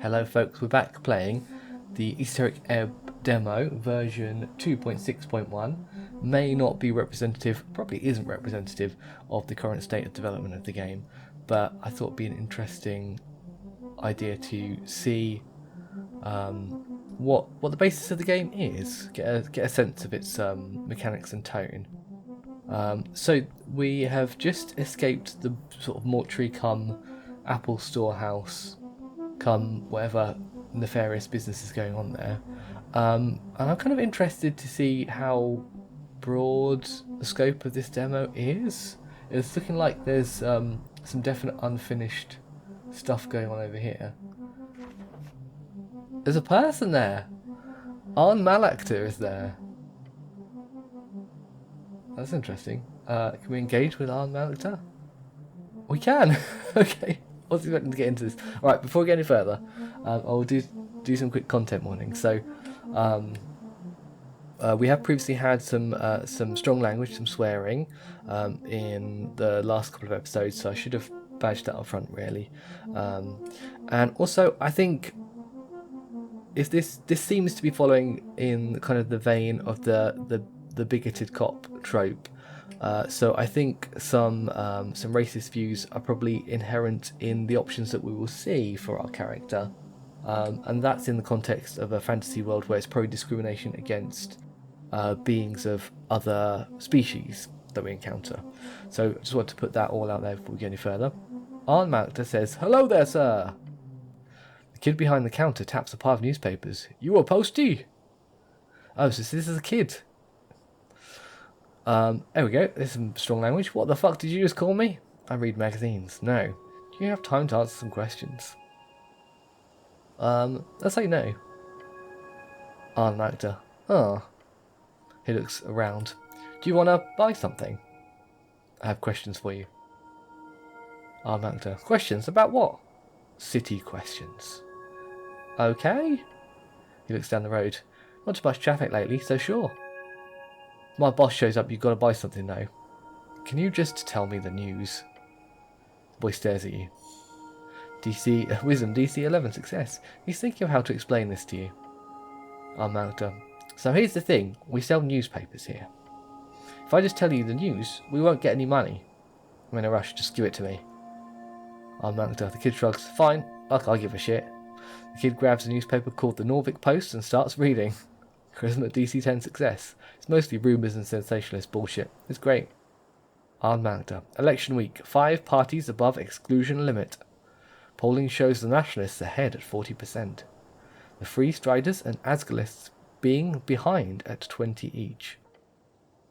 Hello folks, we're back playing the Esoteric Ebb demo version 2.6.1. May not be representative, probably isn't representative of the current state of development of the game, but I thought it'd be an interesting idea to see what the basis of the game is, get a sense of its mechanics and tone. So we have just escaped the sort of mortuary come Apple storehouse come whatever nefarious business is going on there. And I'm kind of interested to see how broad the scope of this demo is. It's looking like there's some definite unfinished stuff going on over here. There's a person there. Arn Malactor is there. That's interesting. Can we engage with Arn Malactor? We can. Okay. I was expecting to get into this. Alright, before we get any further, I'll do some quick content warning. So, we have previously had some strong language, some swearing, in the last couple of episodes, so I should have badged that up front, really. And also, I think if this seems to be following in kind of the vein of the bigoted cop trope. So I think some racist views are probably inherent in the options that we will see for our character, and that's in the context of a fantasy world where it's pro-discrimination against beings of other species that we encounter. So I just want to put that all out there before we get any further. Arn Malactor says, "Hello there, sir." The kid behind the counter taps a pile of newspapers. "You a postie?" Oh, so this is a kid. There we go. There's some strong language. What the fuck did you just call me? I read magazines. No. Do you have time to answer some questions? Let's say no. Arn Malactor. Oh. He looks around. Do you want to buy something? I have questions for you. Arn Malactor. Questions? About what? City questions. Okay. He looks down the road. Not too much traffic lately, so sure. My boss shows up, you've got to buy something now. Can you just tell me the news? The boy stares at you. DC Wisdom DC 11 success. He's thinking of how to explain this to you. Arn Malactor. So here's the thing, we sell newspapers here. If I just tell you the news, we won't get any money. I'm in a rush, just give it to me. Arn Malactor. The kid shrugs. Fine, like I give a shit. The kid grabs a newspaper called the Norvik Post and starts reading. Charisma DC 10 success. It's mostly rumours and sensationalist bullshit. It's great. Arn Malactor. Election week. 5 parties above exclusion limit. Polling shows the Nationalists ahead at 40%. The Free Striders and Asgalists being behind at 20 each.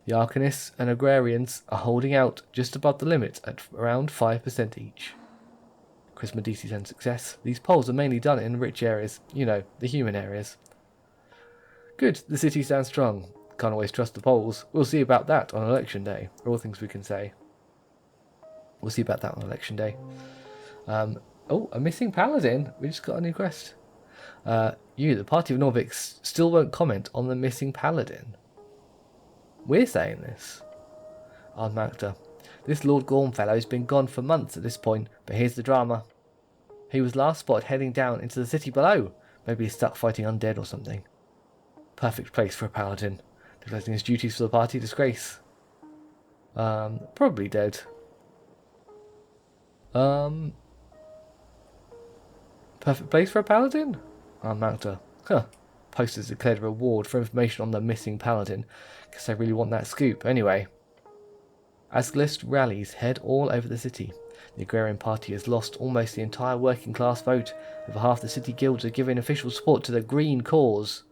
The Arcanists and Agrarians are holding out just above the limit at around 5% each. Charisma DC 10 success. These polls are mainly done in rich areas. You know, the human areas. Good, the city stands strong. Can't always trust the polls. We'll see about that on election day. All things we can say. We'll see about that on election day. Oh, a missing paladin. We just got a new quest. The party of Norviks still won't comment on the missing paladin. We're saying this. Arn Malactor. This Lord Gorm fellow's been gone for months at this point, but here's the drama. He was last spotted heading down into the city below. Maybe he's stuck fighting undead or something. Perfect place for a paladin. Neglecting his duties for the party, disgrace. Probably dead. Perfect place for a paladin? Arn Malactor. Huh. Posters declared a reward for information on the missing paladin. Guess I really want that scoop. Anyway. Asgalist rallies head all over the city. The agrarian party has lost almost the entire working class vote. Over half the city guilds are giving official support to the green cause.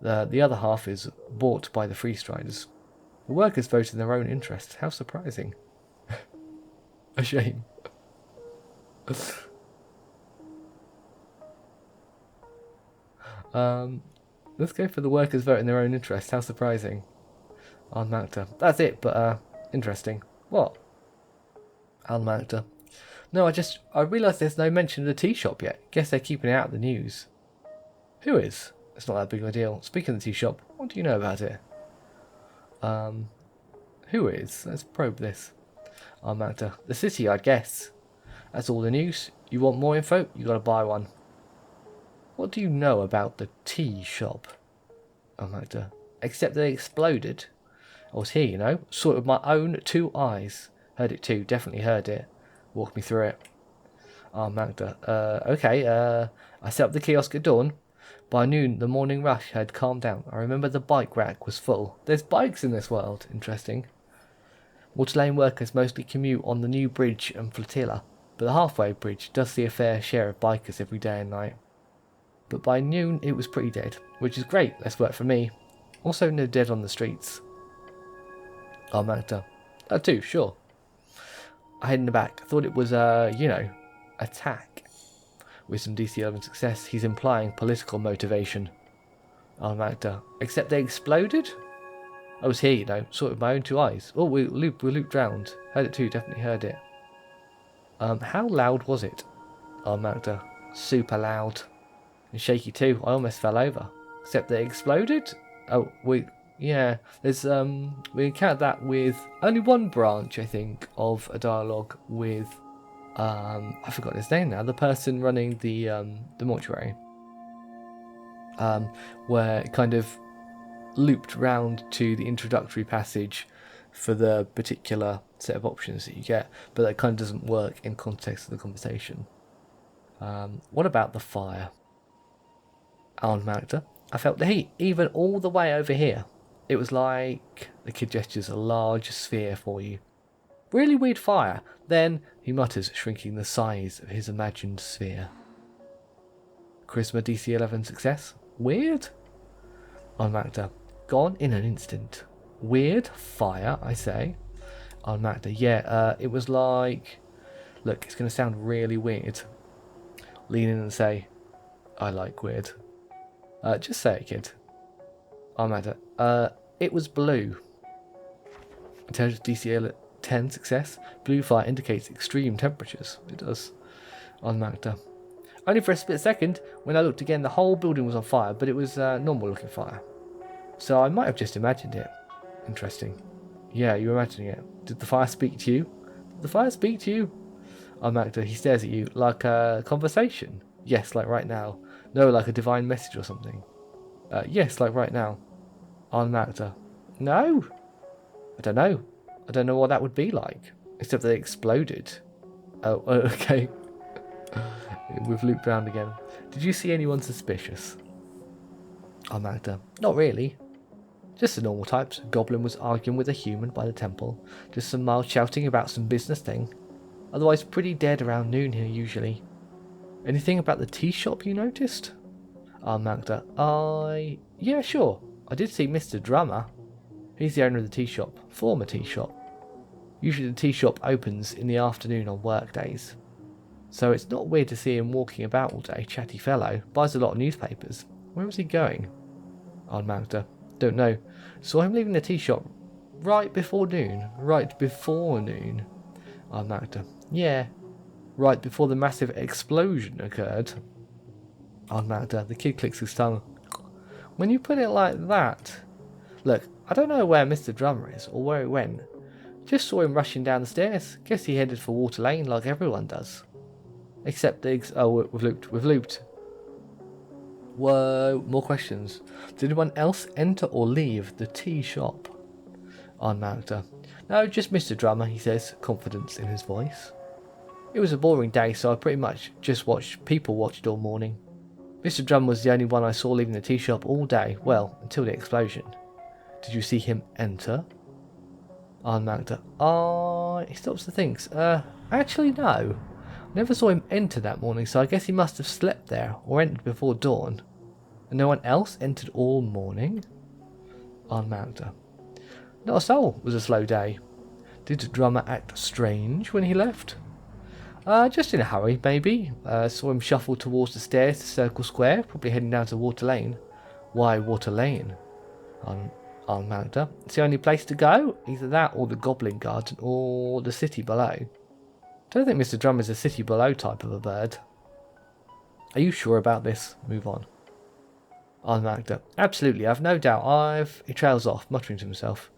The other half is bought by the Free Striders. The workers vote in their own interest. How surprising. A shame. Let's go for the workers vote in their own interest. How surprising. Arn Malactor. That's it, but interesting. What? Arn Malactor. No, I realised there's no mention of the tea shop yet. Guess they're keeping it out of the news. Who is? It's not that big of a deal. Speaking of the tea shop, what do you know about it? Who is? Let's probe this. Arn Malactor. The city, I guess. That's all the news. You want more info? You gotta buy one. What do you know about the tea shop? Armagda. Except they exploded. I was here, you know. Saw it with my own 2 eyes. Heard it too. Definitely heard it. Walk me through it. Armagda. Okay. I set up the kiosk at dawn. By noon, the morning rush had calmed down. I remember the bike rack was full. There's bikes in this world. Interesting. Water Lane workers mostly commute on the new bridge and flotilla, but the halfway bridge does see a fair share of bikers every day and night. But by noon, it was pretty dead, which is great. Less work for me. Also, no dead on the streets. Armagda. That too, sure. I hid in the back. Thought it was, attack. With some DC 11 success, he's implying political motivation. Armagda. Except they exploded? I was here, you know. Saw it with my own 2 eyes. Oh, we looped round. Heard it too, definitely heard it. How loud was it? Armagda. Super loud. And shaky too. I almost fell over. Except they exploded? Oh, there's we encountered that with only one branch, I think, of a dialogue with I forgot his name now, the person running the mortuary. Where it kind of looped round to the introductory passage for the particular set of options that you get, but that kind of doesn't work in context of the conversation. What about the fire? Armagda. I felt the heat, even all the way over here. It was like, the kid gestures a large sphere for you. Really weird fire. Then he mutters, shrinking the size of his imagined sphere. Charisma DC 11 success. Weird? Armagda. Gone in an instant. Weird fire, I say. Armagda. Yeah, it was like... Look, it's going to sound really weird. Lean in and say, I like weird. Just say it, kid. Armagda. It was blue. Intelligence DC 10 success. Blue fire indicates extreme temperatures. It does. Armagda. Only for a split second. When I looked again, the whole building was on fire, but it was normal looking fire. So I might have just imagined it. Interesting. Yeah, you were imagining it. Did the fire speak to you? Did the fire speak to you? Armagda. He stares at you like a conversation. Yes, like right now. No, like a divine message or something. Yes, like right now. Armagda. No. I don't know. I don't know what that would be like. Except they exploded. Oh, okay. We've looped round again. Did you see anyone suspicious? Armagda. Not really. Just the normal types. A goblin was arguing with a human by the temple. Just some mild shouting about some business thing. Otherwise pretty dead around noon here usually. Anything about the tea shop you noticed? Armagda. Yeah, sure. I did see Mr. Drummer. He's the owner of the tea shop. Former tea shop. Usually the tea shop opens in the afternoon on work days. So it's not weird to see him walking about all day. Chatty fellow. Buys a lot of newspapers. Where was he going? Armagda. Don't know. Saw him leaving the tea shop right before noon. Right before noon. Armagda. Yeah. Right before the massive explosion occurred. Armagda. The kid clicks his tongue. When you put it like that... Look, I don't know where Mr. Drummer is or where he went. Just saw him rushing down the stairs. Guess he headed for Water Lane like everyone does. Except the... Oh, we've looped. Whoa, more questions. Did anyone else enter or leave the tea shop? Armagda. No, just Mr. Drummer, he says, confidence in his voice. It was a boring day, so I pretty much just people watched all morning. Mr. Drummer was the only one I saw leaving the tea shop all day, well, until the explosion. Did you see him enter? Armagda. He stops to think. Actually no. Never saw him enter that morning, so I guess he must have slept there, or entered before dawn. And no one else entered all morning? Armagda. Not a soul. It was a slow day. Did the Drummer act strange when he left? Just in a hurry, maybe. Saw him shuffle towards the stairs to Circle Square, probably heading down to Water Lane. Why Water Lane? Armagda. It's the only place to go. Either that or the Goblin Garden or the city below. Don't think Mr. Drummer's a city below type of a bird. Are you sure about this? Move on. Armagda. Absolutely, I've no doubt. He trails off, muttering to himself.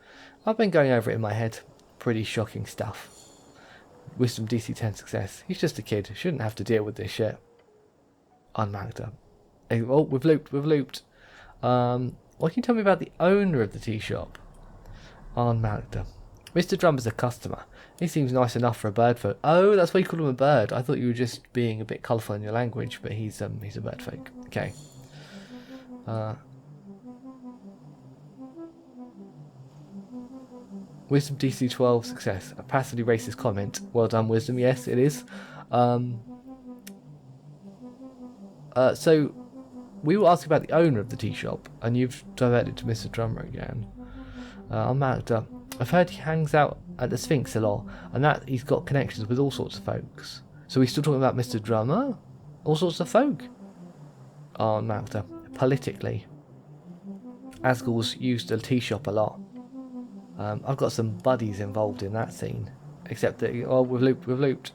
I've been going over it in my head. Pretty shocking stuff. Wisdom DC 10 success. He's just a kid. Shouldn't have to deal with this shit. Armagda. Oh, we've looped. What can you tell me about the owner of the tea shop? Arn Malactor. Mr. Drummer's a customer. He seems nice enough for a bird folk. Oh, that's why you call him a bird. I thought you were just being a bit colourful in your language, but he's a bird folk. Okay. Wisdom DC 12 success. A passively racist comment. Well done, Wisdom. Yes, it is. So we were asking about the owner of the tea shop, and you've diverted to Mr. Drummer again. I'm Malactor. I've heard he hangs out at the Sphinx a lot, and that he's got connections with all sorts of folks. So we're still talking about Mr. Drummer? All sorts of folk? Oh, Malactor. Politically. Asgul's used the tea shop a lot. I've got some buddies involved in that scene. Except that, we've looped.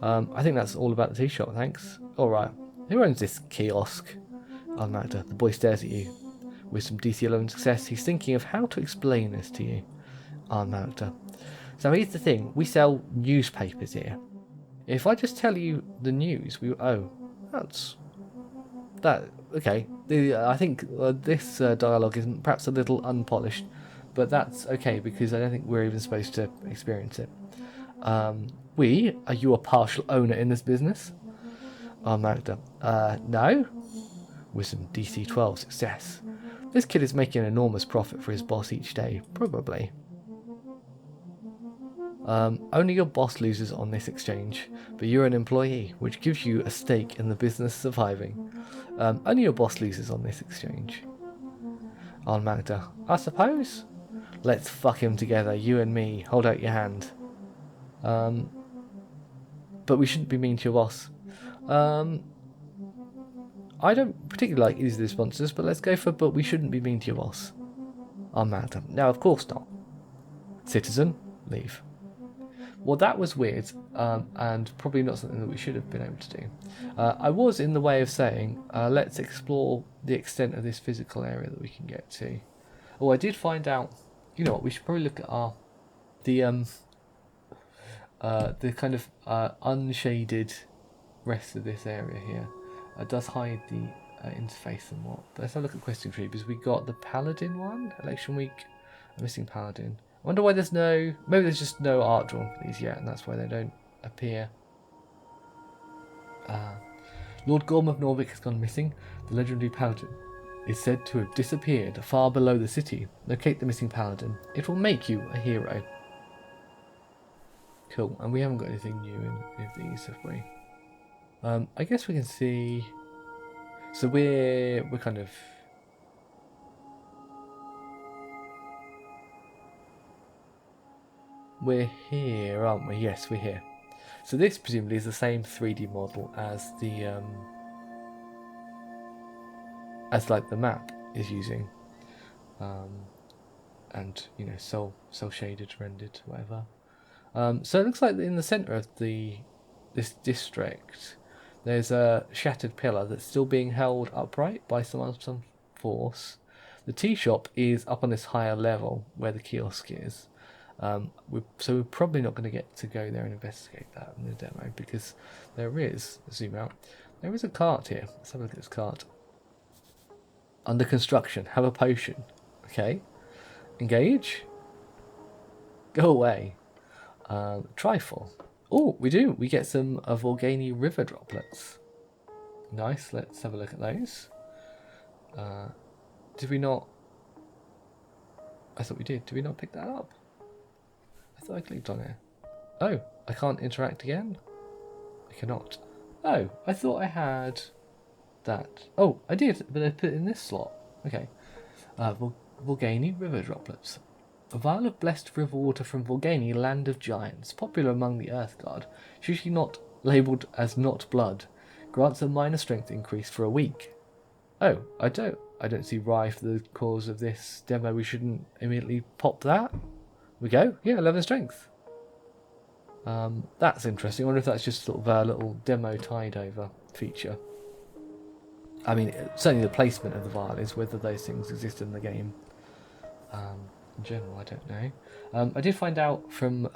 I think that's all about the tea shop, thanks. Alright. Who owns this kiosk? Oh, Malactor. The boy stares at you. With some DC 11 success, he's thinking of how to explain this to you. Oh, Malactor. So here's the thing. We sell newspapers here. If I just tell you the news, that's... that... okay. I think this dialogue is perhaps a little unpolished, but that's okay because I don't think we're even supposed to experience it. Are you a partial owner in this business? Oh, Malactor. No? With some DC 12 success. This kid is making an enormous profit for his boss each day, probably. Only your boss loses on this exchange, but you're an employee, which gives you a stake in the business surviving. Only your boss loses on this exchange. Oh, Malactor. I suppose? Let's fuck him together, you and me. Hold out your hand. But we shouldn't be mean to your boss. I don't particularly like easy responses, but let's go for but we shouldn't be mean to your boss. Oh, Malactor. No, of course not. Citizen, leave. Well, that was weird, and probably not something that we should have been able to do. I was in the way of saying, let's explore the extent of this physical area that we can get to. Oh, I did find out, you know what, we should probably look at the kind of unshaded rest of this area here. It does hide the interface somewhat. But let's have a look at question tree, because we got the Paladin one, election week, a missing Paladin. I wonder why there's no... maybe there's just no art drawn for these yet, and that's why they don't appear. Lord Gorm of Norvik has gone missing. The legendary Paladin is said to have disappeared far below the city. Locate the missing Paladin. It will make you a hero. Cool, and we haven't got anything new in these, have we? I guess we can see... so we're kind of... we're here, aren't we? Yes, we're here. So this presumably is the same 3D model as the as like the map is using, and you know, cell shaded, rendered, whatever. So it looks like in the centre of this district, there's a shattered pillar that's still being held upright by some force. The tea shop is up on this higher level where the kiosk is. So we're probably not going to get to go there and investigate that in the demo, because there is, zoom out, there is a cart here. Let's have a look at this cart. Under construction, have a potion. Okay. Engage. Go away. Trifle. Oh, we do. We get some Vorgani river droplets. Nice. Let's have a look at those. Did we not? I thought we did. Did we not pick that up? I thought I clicked on it. Oh, I can't interact again? I cannot. Oh, I thought I had that. Oh, I did, but I put it in this slot. Okay. Vorgani river droplets. A vial of blessed river water from Vorgani, land of giants, popular among the Earth Guard, usually not labelled as not blood, grants a minor strength increase for a week. Oh, I don't see why for the cause of this demo we shouldn't immediately pop that. We go, yeah, 11 strength. That's interesting. I wonder if that's just sort of a little demo tied over feature. I mean, certainly the placement of the vial is, whether those things exist in the game. In general, I don't know. I did find out from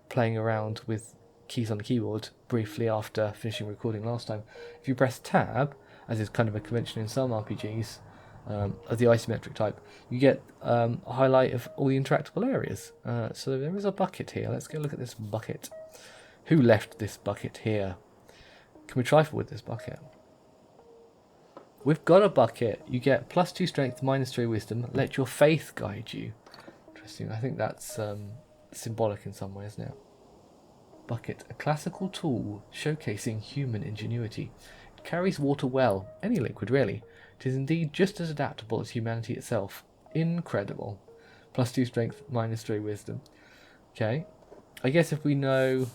playing around with keys on the keyboard briefly after finishing recording last time. If you press tab as is kind of a convention in some RPGs, of the isometric type, you get a highlight of all the interactable areas. So there is a bucket here. Let's go look at this bucket. Who left this bucket here? Can we trifle with this bucket? We've got a bucket. You get +2 strength, -3 wisdom. Let your faith guide you. Interesting. I think that's symbolic in some way, isn't it? Bucket, a classical tool showcasing human ingenuity. It carries water well, any liquid really. It is indeed just as adaptable as humanity itself. Incredible. +2 strength, -3 wisdom. Okay. I guess if we know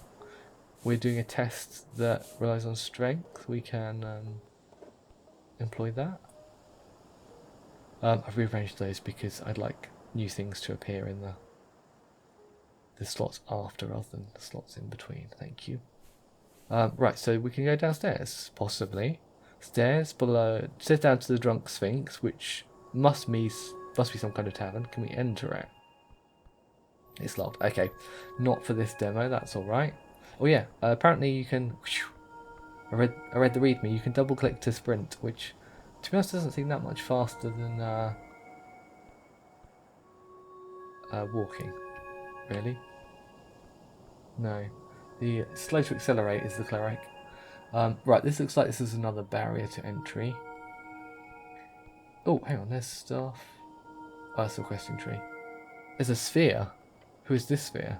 we're doing a test that relies on strength, we can employ that. I've rearranged those because I'd like new things to appear in the slots after rather than the slots in between. Thank you. Right, so we can go downstairs, possibly. Stairs below, stairs down to the Drunk Sphinx, which must be some kind of tavern. Can we enter it? It's locked. Okay, not for this demo. That's all right. Oh yeah, apparently you can. I read the readme. You can double click to sprint, which, to be honest, doesn't seem that much faster than walking. Really? No. The slow to accelerate is the cleric. Right, this looks like this is another barrier to entry. Oh, hang on, there's stuff. Oh, that's a questing tree. There's a sphere. Who is this sphere?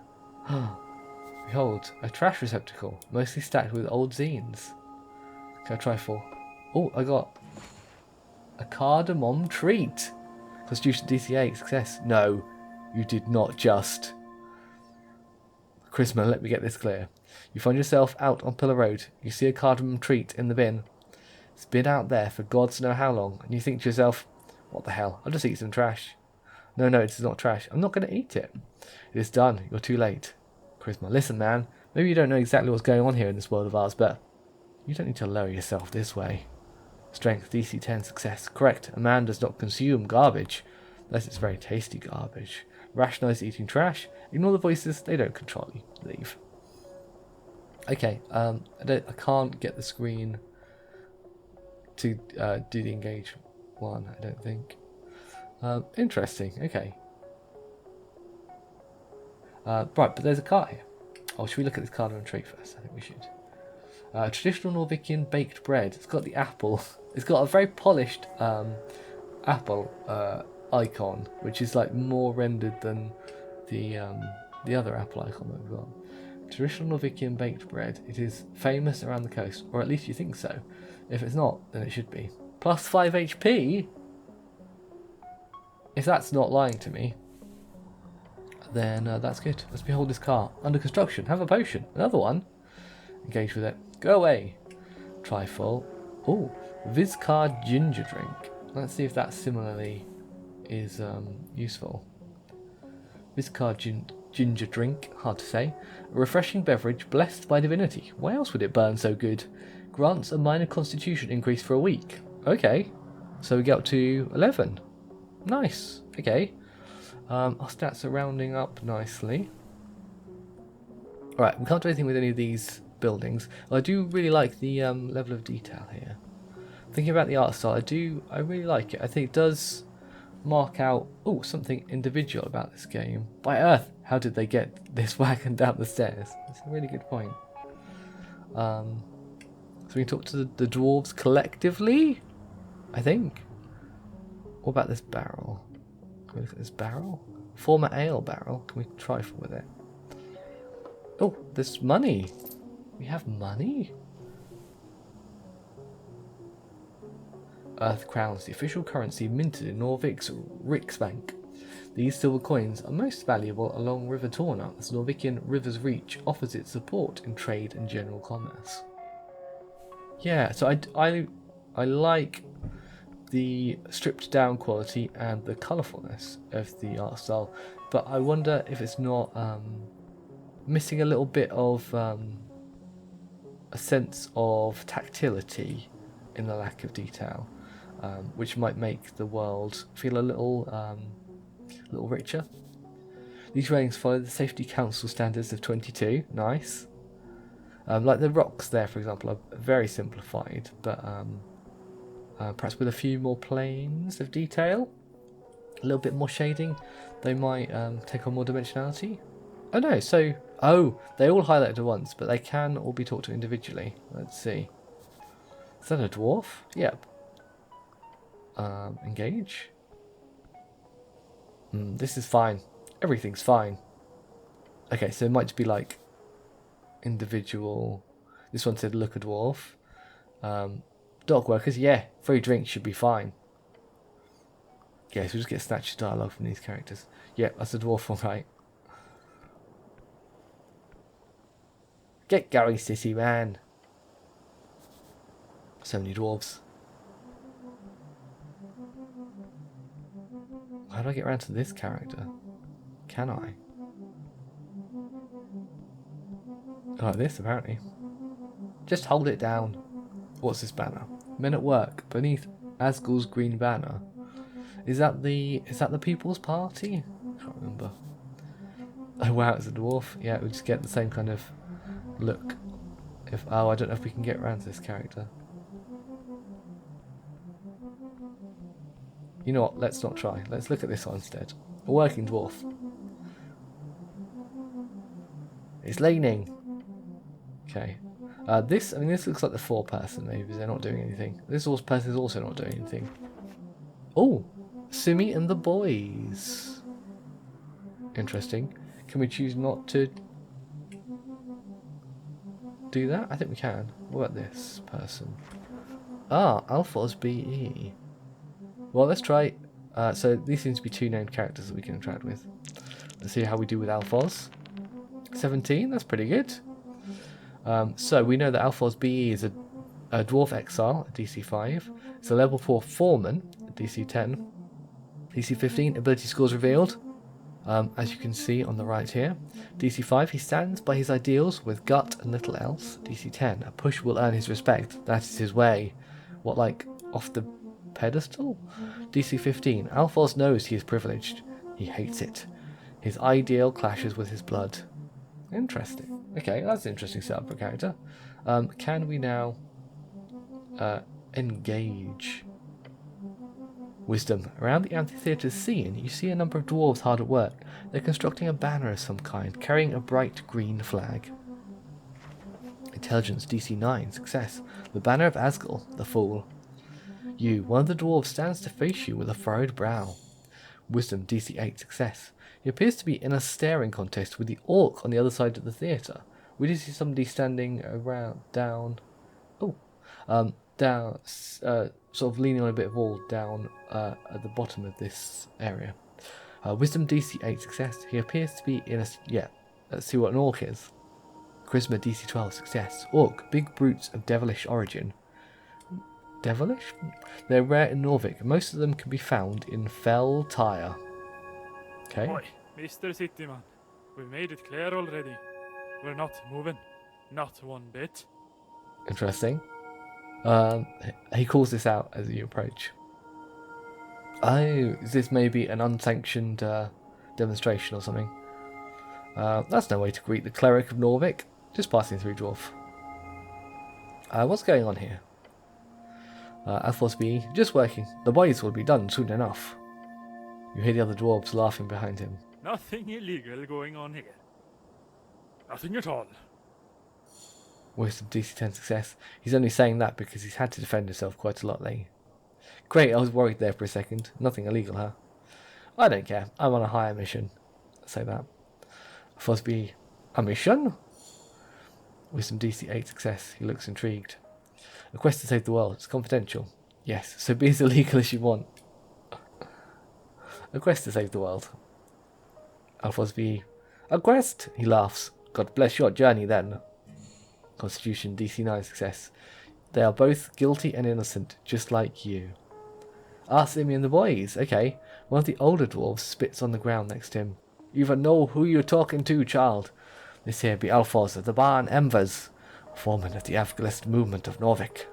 Behold, a trash receptacle, mostly stacked with old zines. Can I try for? Oh, I got a cardamom treat. Constitution DC 8, success. No, you did not just. Chrisma, let me get this clear. You find yourself out on Pillar Road. You see a cardamom treat in the bin. It's been out there for gods know how long, and you think to yourself, what the hell, I'll just eat some trash. No, it is not trash. I'm not going to eat it. It is done. You're too late. Charisma, listen, man. Maybe you don't know exactly what's going on here in this world of ours, but you don't need to lower yourself this way. Strength, DC 10, success. Correct. A man does not consume garbage, unless it's very tasty garbage. Rationalize eating trash. Ignore the voices. They don't control you. Leave. Okay. I can't get the screen to do the engage one. I don't think. Interesting. Okay. Right, but there's a cart here. Oh, should we look at this cardamom tree first? I think we should. Traditional Norwegian baked bread. It's got the apple. It's got a very polished apple icon, which is like more rendered than the other apple icon that we've got. Traditional Norwegian baked bread. It is famous around the coast, or at least you think so. If it's not, then it should be. Plus 5 HP? If that's not lying to me, then that's good. Let's behold this car. Under construction. Have a potion. Another one. Engage with it. Go away. Try full. Oh, Vizcard ginger drink. Let's see if that similarly is useful. Vizcard ginger drink. Hard to say. A refreshing beverage blessed by divinity. Why else would it burn so good? Grants a minor constitution increase for a week. Okay. So we get up to 11. Nice. Okay. Our stats are rounding up nicely. Alright, we can't do anything with any of these buildings. I do really like the level of detail here. Thinking about the art style, I really like it. I think it does mark out something individual about this game. By Earth, how did they get this wagon down the stairs? That's a really good point. So we can talk to the dwarves collectively, I think. What about this barrel? Can we look at this barrel? Former ale barrel. Can we trifle with it? Oh, there's money. We have money? Earth crowns, the official currency minted in Norvik's Riksbank. These silver coins are most valuable along River Torna, as Norwegian River's Reach offers its support in trade and general commerce. Yeah, so I like the stripped down quality and the colourfulness of the art style, but I wonder if it's not missing a little bit of a sense of tactility in the lack of detail, which might make the world feel a little richer. These railings follow the Safety Council standards of 22. Nice. Like the rocks there, for example, are very simplified, but Perhaps with a few more planes of detail. A little bit more shading. They might take on more dimensionality. Oh no, so... Oh, they all highlighted at once, but they can all be talked to individually. Let's see. Is that a dwarf? Yep. Engage. This is fine. Everything's fine. Okay, so it might be like individual. This one said look a dwarf. Dog workers, yeah, free drinks should be fine. Yeah, so we'll just get snatched dialogue from these characters. Yeah, that's a dwarf, all right. Get going, sissy man. So many dwarves. How do I get around to this character? Can I? Like this, apparently. Just hold it down. What's this banner? Men at work beneath Asgul's green banner. Is that the People's Party? I can't remember. Oh wow, it's a dwarf. Yeah, we just get the same kind of look. I don't know if we can get around to this character. You know what? Let's not try. Let's look at this one instead. A working dwarf. It's leaning. Okay. This looks like the 4-person. Maybe they're not doing anything. This person is also not doing anything. Oh, Simi and the boys. Interesting. Can we choose not to do that? I think we can. What about this person? Alphos BE. Well, let's try. So these seem to be 2 named characters that we can interact with. Let's see how we do with Alphos. 17. That's pretty good. So we know that Alphos BE is a dwarf exile, a DC 5. It's a level 4 foreman, a DC 10. DC 15, ability scores revealed. As you can see on the right here. DC 5, he stands by his ideals with gut and little else. DC 10, a push will earn his respect. That is his way. What, like, off the pedestal? DC 15, Alphos knows he is privileged. He hates it. His ideal clashes with his blood. Interesting. Okay, that's an interesting setup for a character. Can we now engage? Wisdom. Around the amphitheatre scene, you see a number of dwarves hard at work. They're constructing a banner of some kind, carrying a bright green flag. Intelligence, DC 9, success. The banner of Asgul, the Fool. You, one of the dwarves, stands to face you with a furrowed brow. Wisdom, DC 8, success. He appears to be in a staring contest with the orc on the other side of the theatre. We do see somebody standing around, down, sort of leaning on a bit of wall down at the bottom of this area. Wisdom DC 8 success. He appears to be in a... Yeah, let's see what an orc is. Charisma DC 12 success. Orc, big brutes of devilish origin. Devilish? They're rare in Norvik. Most of them can be found in Fell Tire. Okay. Oi, Mr. Cityman, we made it clear already. We're not moving. Not one bit. Interesting. He calls this out as you approach. Oh, is this maybe an unsanctioned demonstration or something? That's no way to greet the cleric of Norvik. Just passing through, dwarf. What's going on here? Alphos B, just working. The boys will be done soon enough. You hear the other dwarves laughing behind him. Nothing illegal going on here. Nothing at all. Wisdom DC 10 success. He's only saying that because he's had to defend himself quite a lot lately. Great, I was worried there for a second. Nothing illegal, huh? I don't care. I'm on a higher mission. Let's say that. Fosby, a mission? Wisdom DC 8 success. He looks intrigued. A quest to save the world. It's confidential. Yes, so be as illegal as you want. A quest to save the world. Alphosby, a quest? He laughs. God bless your journey then. Constitution DC 9 success. They are both guilty and innocent, just like you. Simi and the boys. Okay. One of the older dwarves spits on the ground next to him. You even know who you're talking to, child. This here be Alphos of the Barn Embers, foreman of the Avgalist movement of Norvik.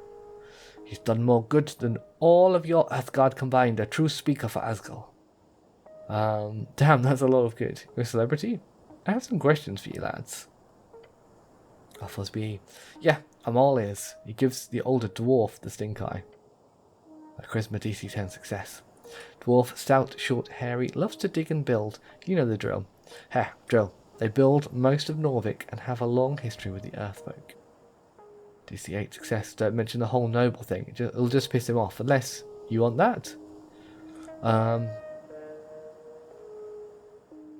He's done more good than all of your Earthguard combined, a true speaker for Asgul. Damn, that's a lot of good. You're a celebrity? I have some questions for you lads. Alphos B. Yeah, I'm all ears. He gives the older dwarf the stink eye. A charisma DC 10 success. Dwarf, stout, short, hairy, loves to dig and build. You know the drill. Heh, drill. They build most of Norvik and have a long history with the Earthfolk. DC 8 success. Don't mention the whole noble thing. It'll just piss him off, unless you want that.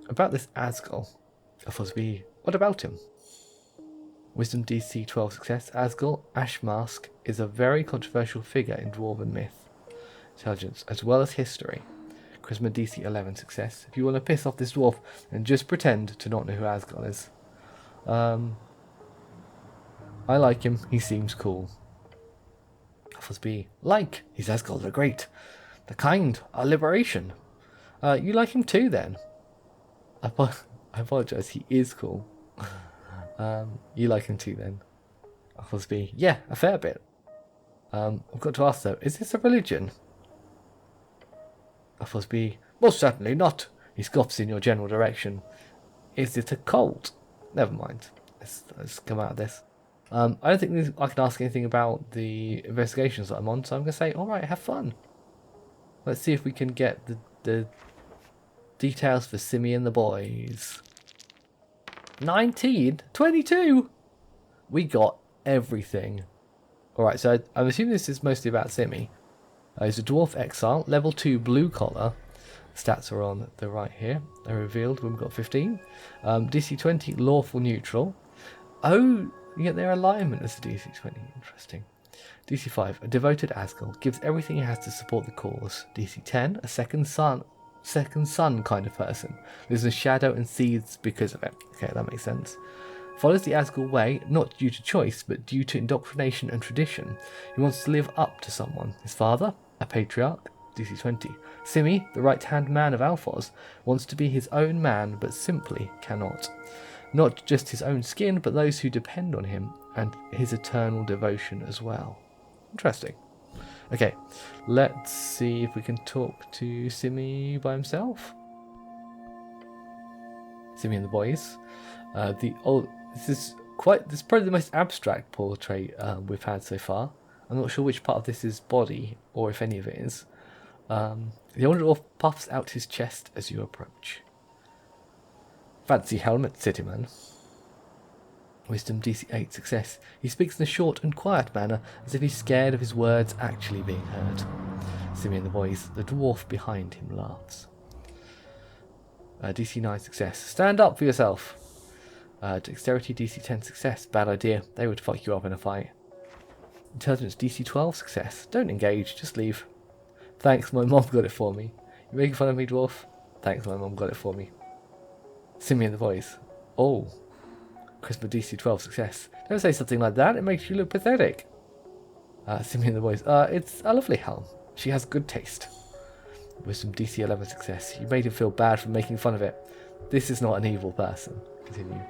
About this Asgol. What about him? Wisdom DC 12 success. Asgol, Ashmask, is a very controversial figure in dwarven myth, intelligence, as well as history. Charisma DC 11 success. If you want to piss off this dwarf, then just pretend to not know who Asgol is. I like him. He seems cool. He's Asgol the Great. The kind, our liberation. You like him too, then? I apologise, he is cool. You like him too, then? Yeah, a fair bit. I've got to ask though, is this a religion? Most certainly not. He scoffs in your general direction. Is it a cult? Never mind. Let's come out of this. I don't think I can ask anything about the investigations that I'm on, so I'm going to say, alright, have fun. Let's see if we can get the details for Simi and the boys. 19? 22? We got everything. Alright, so I'm assuming this is mostly about Simi. He's a dwarf exile, level 2 blue collar. Stats are on the right here. They're revealed when we've got 15. DC 20 lawful neutral. Oh, you get their alignment as a DC 20. Interesting. DC 5, a devoted Asgol, gives everything he has to support the cause. DC 10, a second son kind of person. Lives in shadow and seethes because of it. Okay, that makes sense. Follows the Asgol way, not due to choice, but due to indoctrination and tradition. He wants to live up to someone. His father, a patriarch, DC 20. Simi, the right-hand man of Alphos, wants to be his own man, but simply cannot. Not just his own skin, but those who depend on him, and his eternal devotion as well. Interesting. Okay, let's see if we can talk to Simi by himself. Simi and the boys. This is probably the most abstract portrait we've had so far. I'm not sure which part of this is body, or if any of it is. The old dwarf puffs out his chest as you approach. Fancy helmet, cityman. Wisdom DC 8 success. He speaks in a short and quiet manner, as if he's scared of his words actually being heard. Simi and the boys. The dwarf behind him laughs. DC 9 success. Stand up for yourself. Dexterity DC 10 success. Bad idea. They would fuck you up in a fight. Intelligence DC 12 success. Don't engage, just leave. Thanks, my mom got it for me. You making fun of me, dwarf? Thanks, my mom got it for me. Simi and the boys. Oh. Charisma DC 12 success. Don't say something like that, it makes you look pathetic. Simi and the boys. It's a lovely helm. She has good taste. Wisdom DC 11 success. You made him feel bad for making fun of it. This is not an evil person. Continue.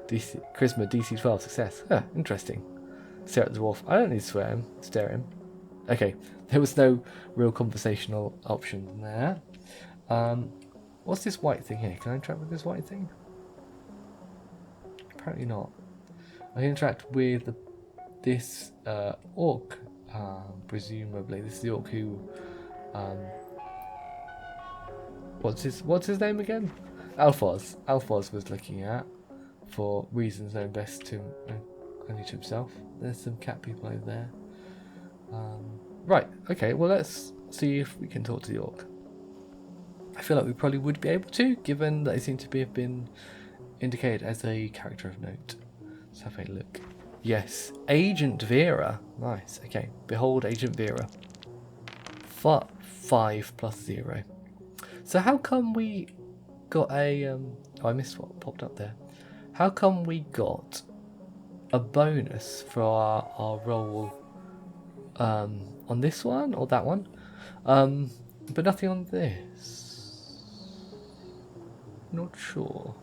Charisma DC 12 success. Huh, interesting. Stare at the dwarf. I don't need to stare at him. Okay, there was no real conversational option there. What's this white thing here? Can I interact with this white thing? Apparently not. I can interact with this orc, presumably. This is the orc who... what's his name again? Alphos. Alphos was looking at, for reasons known best to only to himself. There's some cat people over there. Right, okay, well let's see if we can talk to the orc. I feel like we probably would be able to, given that they seem to have been indicated as a character of note. Let's have a look. Yes, Agent Vera. Nice, okay. Behold Agent Vera. 5 plus 0. So how come we got a... oh, I missed what popped up there. How come we got a bonus for our roll on this one or that one, but nothing on this? Not sure.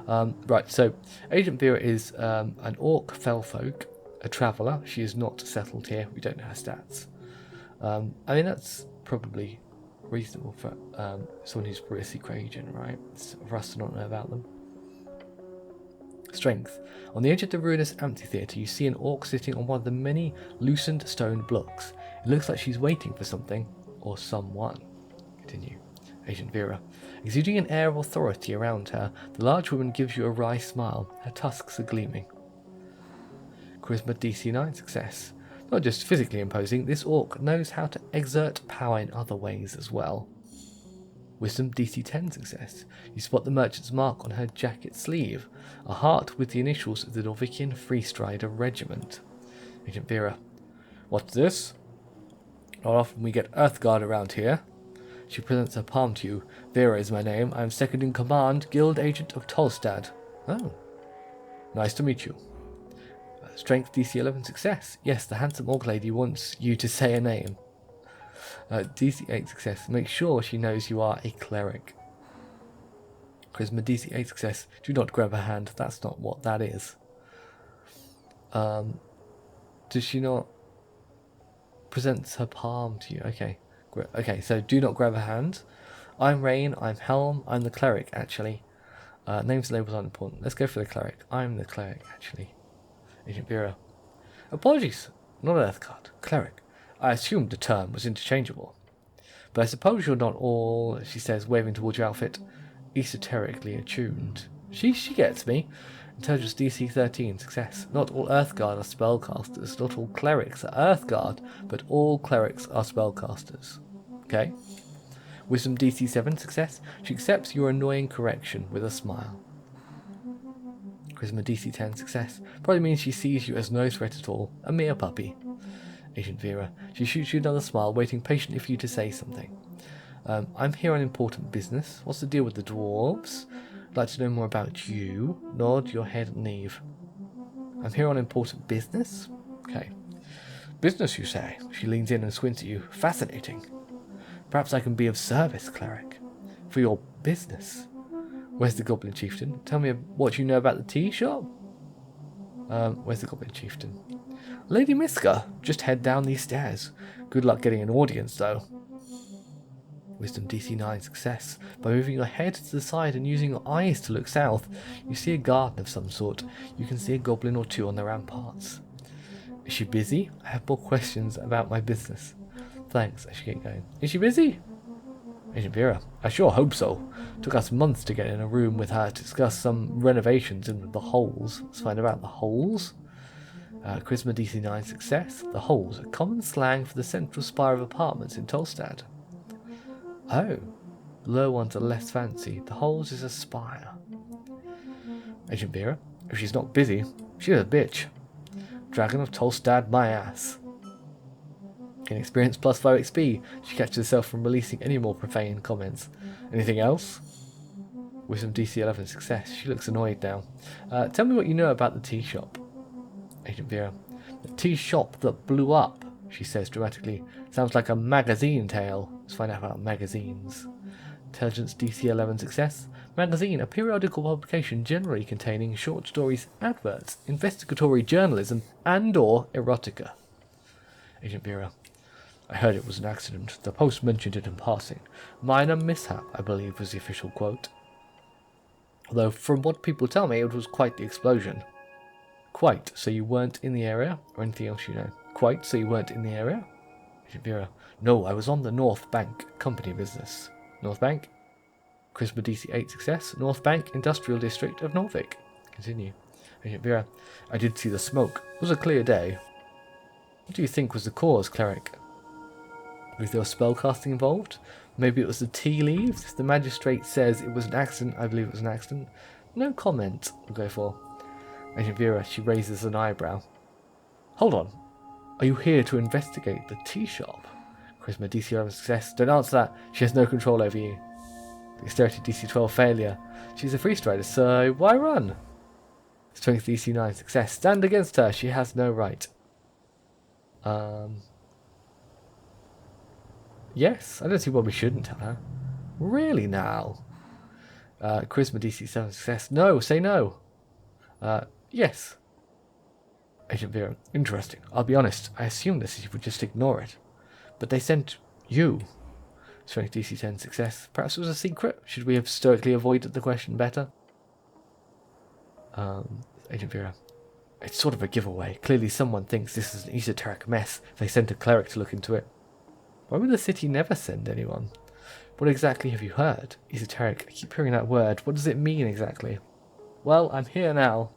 Right, so Agent Vera is an orc felfolk, a traveller. She is not settled here. We don't know her stats. I mean, that's probably reasonable for someone who's probably a secret agent, right? It's for us to not know about them. Strength. On the edge of the ruinous amphitheatre, you see an orc sitting on one of the many loosened stone blocks. It looks like she's waiting for something or someone. Continue. Agent Vera. Exuding an air of authority around her, the large woman gives you a wry smile. Her tusks are gleaming. Charisma DC 9 success. Not just physically imposing, this orc knows how to exert power in other ways as well. Wisdom DC 10 success. You spot the merchant's mark on her jacket sleeve, a heart with the initials of the Norvikian Freestrider Regiment. Agent Vera. What's this? Not often we get Earthguard around here. She presents her palm to you. Vera is my name. I am second in command, Guild Agent of Tolstad. Oh. Nice to meet you. Strength DC 11 success. Yes, the handsome orc lady wants you to say a name. DC 8 success. Make sure she knows you are a cleric. Charisma DC 8 success. Do not grab her hand. That's not what that is. Does she not presents her palm to you? Okay. Okay, so do not grab her hand. I'm Rain, I'm Helm, I'm the cleric, actually. Names and labels aren't important. Let's go for the cleric. I'm the cleric, actually. Agent Vera. Apologies, not Earthguard, cleric. I assumed the term was interchangeable. But I suppose you're not all, she says, waving towards your outfit, esoterically attuned. She gets me. Intelligence DC 13, success. Not all Earthguard are spellcasters. Not all clerics are Earthguard, but all clerics are spellcasters. Okay. Wisdom DC 7, success. She accepts your annoying correction with a smile. Charisma DC 10, success. Probably means she sees you as no threat at all. A mere puppy. Agent Vera. She shoots you another smile, waiting patiently for you to say something. I'm here on important business. What's the deal with the dwarves? I'd like to know more about you. Nod your head and leave. I'm here on important business? Okay. Business, you say? She leans in and squints at you. Fascinating. Perhaps I can be of service, cleric. For your business. Where's the goblin chieftain? Tell me what you know about the tea shop. Where's the goblin chieftain? Lady Miska, just head down these stairs. Good luck getting an audience, though. Wisdom DC 9 success. By moving your head to the side and using your eyes to look south, you see a garden of some sort. You can see a goblin or two on the ramparts. Is she busy? I have more questions about my business. Thanks, I should get going. Is she busy? Agent Vera. I sure hope so. Took us months to get in a room with her to discuss some renovations in the holes. Let's find out the holes. Charisma DC 9 success. The holes, a common slang for the central spire of apartments in Tolstad. Oh, the lower ones are less fancy. The holes is a spire. Agent Vera. If she's not busy, she's a bitch. Dragon of Tolstad, my ass. In experience plus 5 XP, she catches herself from releasing any more profane comments. Anything else? Wisdom DC 11 success. She looks annoyed now. Tell me what you know about the tea shop. Agent Vera. The tea shop that blew up, she says dramatically. Sounds like a magazine tale. Let's find out about magazines. Intelligence DC 11 success. Magazine, a periodical publication generally containing short stories, adverts, investigatory journalism, and/or erotica. Agent Vera. I heard it was an accident. The Post mentioned it in passing. Minor mishap, I believe, was the official quote. Although, from what people tell me, it was quite the explosion. Quite, so you weren't in the area? Or anything else you know? Quite, so you weren't in the area? Agent Vera. No, I was on the North Bank, company business. North Bank? Charisma DC 8 success. North Bank, Industrial District of Norfolk. Continue. Agent Vera. I did see the smoke. It was a clear day. What do you think was the cause, cleric? Was there spellcasting involved? Maybe it was the tea leaves? The magistrate says it was an accident. I believe it was an accident. No comment, we'll go for. Agent Vera, she raises an eyebrow. Hold on. Are you here to investigate the tea shop? Charisma DC 11 success. Don't answer that. She has no control over you. Dexterity DC 12 failure. She's a freestrider, so why run? Strength DC 9 success. Stand against her. She has no right. Yes, I don't see why we shouldn't tell her. Really now? Charisma DC 7 success. No, say no. Yes. Agent Vera. Interesting. I'll be honest. I assumed this you would just ignore it. But they sent you. Strength DC 10 success. Perhaps it was a secret? Should we have stoically avoided the question better? Agent Vera. It's sort of a giveaway. Clearly someone thinks this is an esoteric mess. They sent a cleric to look into it. Why would the city never send anyone? What exactly have you heard? Esoteric. I keep hearing that word. What does it mean exactly? Well, I'm here now.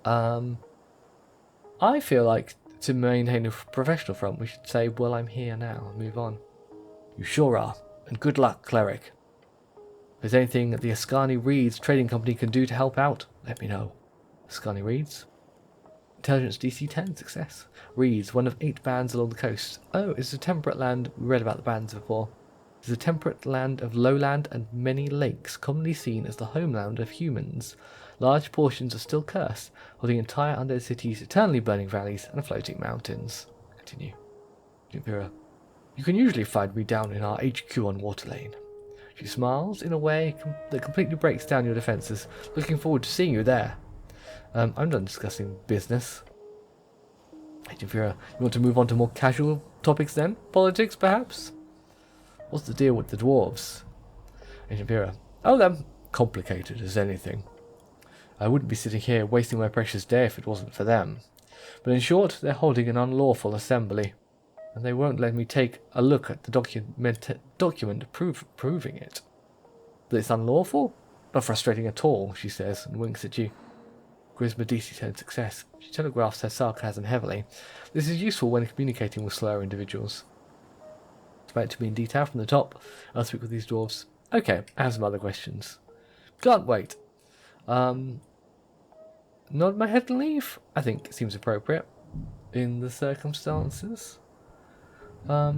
I feel like to maintain a professional front, we should say, well, I'm here now, and move on. You sure are. And good luck, cleric. If there's anything that the Ascani Reeds trading company can do to help out, let me know. Ascani Reeds? Intelligence DC 10, success. Reeds, one of 8 bands along the coast. Oh, it's a temperate land. We read about the bands before. It's a temperate land of lowland and many lakes, commonly seen as the homeland of humans. Large portions are still cursed, holding entire undead cities, eternally burning valleys, and floating mountains. Continue. Impera. You can usually find me down in our HQ on Waterlane. She smiles in a way that completely breaks down your defences. Looking forward to seeing you there. I'm done discussing business. Agent Vera, you want to move on to more casual topics then? Politics, perhaps? What's the deal with the dwarves? Agent Vera, oh, they're complicated as anything. I wouldn't be sitting here wasting my precious day if it wasn't for them. But in short, they're holding an unlawful assembly, and they won't let me take a look at the document proving it. But it's unlawful? Not frustrating at all, she says, and winks at you. Charisma DC 10 success. She telegraphs her sarcasm heavily. This is useful when communicating with slower individuals. Explain it to me in detail from the top. I'll speak with these dwarves. Okay, I have some other questions. Can't wait. Nod my head and leave? I think it seems appropriate in the circumstances. I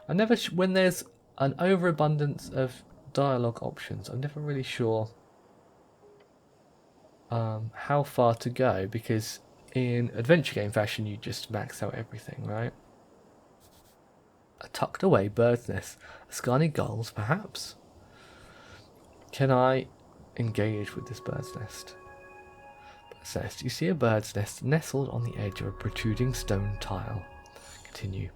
never, when there's an overabundance of dialogue options, I'm never really sure how far to go, because in adventure game fashion you just max out everything, right? A tucked away bird's nest, Ascani gulls, perhaps? Can I engage with this bird's nest? Bird's nest. You see a bird's nest nestled on the edge of a protruding stone tile. Continue.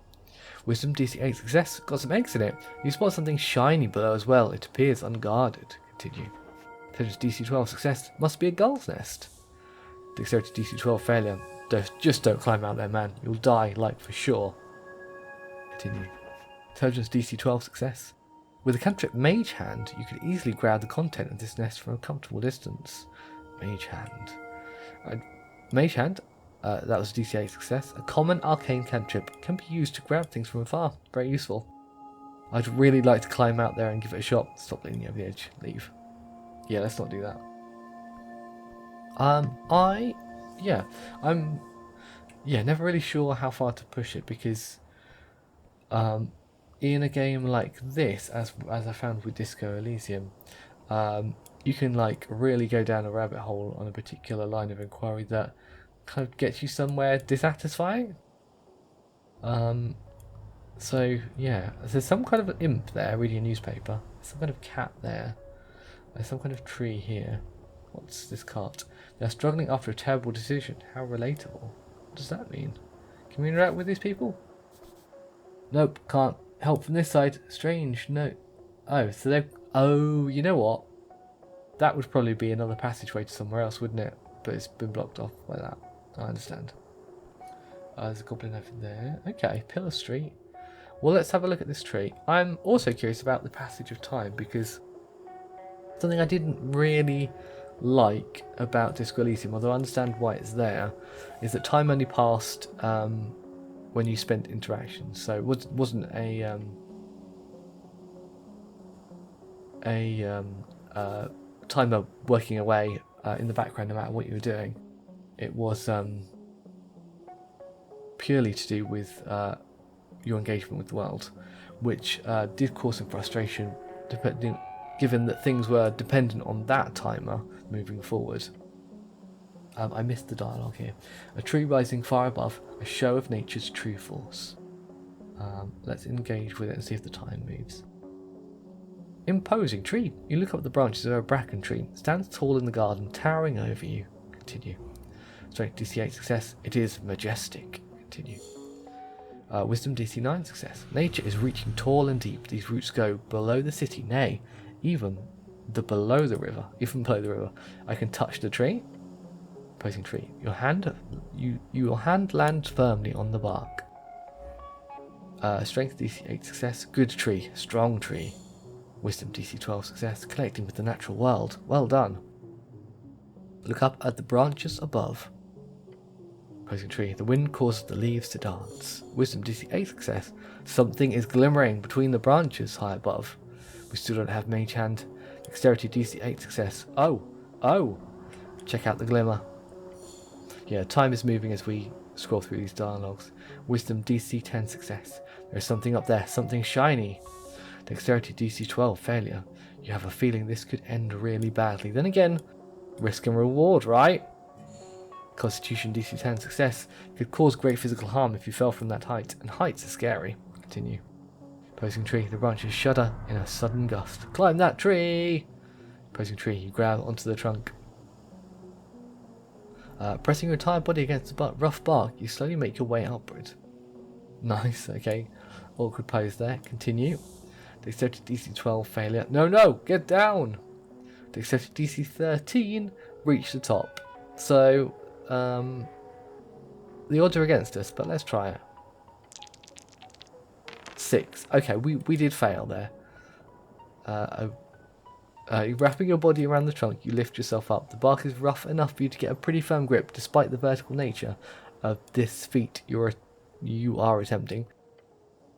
Wisdom DC 8 success. Got some eggs in it. You spot something shiny below as well. It appears unguarded. Continue. Intelligence DC 12 success. Must be a gull's nest. Dexterity DC 12 failure. Just don't climb out there, man. You'll die, like, for sure. Continue. Intelligence DC 12 success. With a cantrip Mage Hand, you could easily grab the content of this nest from a comfortable distance. Mage Hand. Mage Hand, that was DC 8 success. A common arcane cantrip can be used to grab things from afar. Very useful. I'd really like to climb out there and give it a shot. Stop leaning over the edge. Leave. Yeah, let's not do that. I'm never really sure how far to push it, because in a game like this, as I found with Disco Elysium, you can like really go down a rabbit hole on a particular line of inquiry that kind of gets you somewhere dissatisfying. So yeah, there's some kind of an imp there reading a newspaper. There's some kind of cat there. There's some kind of tree here. What's this cart? They're struggling after a terrible decision. How relatable. What does that mean? Can we interact with these people? Nope, can't. Help from this side. Strange. No. Oh, so they've... Oh, you know what? That would probably be another passageway to somewhere else, wouldn't it? But it's been blocked off by that. I understand. There's a goblin over there. Okay, Pillar Street. Well, let's have a look at this tree. I'm also curious about the passage of time, because something I didn't really like about Disco Elysium, although I understand why it's there, is that time only passed when you spent interactions. So it wasn't a timer working away in the background no matter what you were doing. It was purely to do with your engagement with the world, which did cause some frustration, given that things were dependent on that timer moving forward. I missed the dialogue here. A tree rising far above, a show of nature's true force. Let's engage with it and see if the time moves. Imposing tree. You look up the branches of a bracken tree. It stands tall in the garden, towering over you. Continue. Strength DC 8 success. It is majestic. Continue. Wisdom DC 9 success. Nature is reaching tall and deep. These roots go below the city, nay, even below the river. I can touch the tree. Opposing tree. Your hand lands firmly on the bark. Strength DC 8 success. Good tree. Strong tree. Wisdom DC 12 success. Connecting with the natural world. Well done. Look up at the branches above. Opposing tree. The wind causes the leaves to dance. Wisdom DC 8 success. Something is glimmering between the branches high above. We still don't have mage hand. Dexterity DC 8 success. Oh! Check out the glimmer. Yeah, time is moving as we scroll through these dialogues. Wisdom DC 10 success. There's something up there, something shiny. Dexterity DC 12 failure. You have a feeling this could end really badly. Then again, risk and reward, right? Constitution DC 10 success. Could cause great physical harm if you fell from that height, and heights are scary. Continue. Opposing tree. The branches shudder in a sudden gust. Climb that tree! Opposing tree. You grab onto the trunk. Pressing your entire body against the rough bark, you slowly make your way upward. Nice, okay. Awkward pose there. Continue. Dexterity DC 12 failure. No! Get down! Dexterity DC 13. Reach the top. So, the odds are against us, but let's try it. 6. Okay, we did fail there. Wrapping your body around the trunk, you lift yourself up. The bark is rough enough for you to get a pretty firm grip, despite the vertical nature of this feat you are attempting.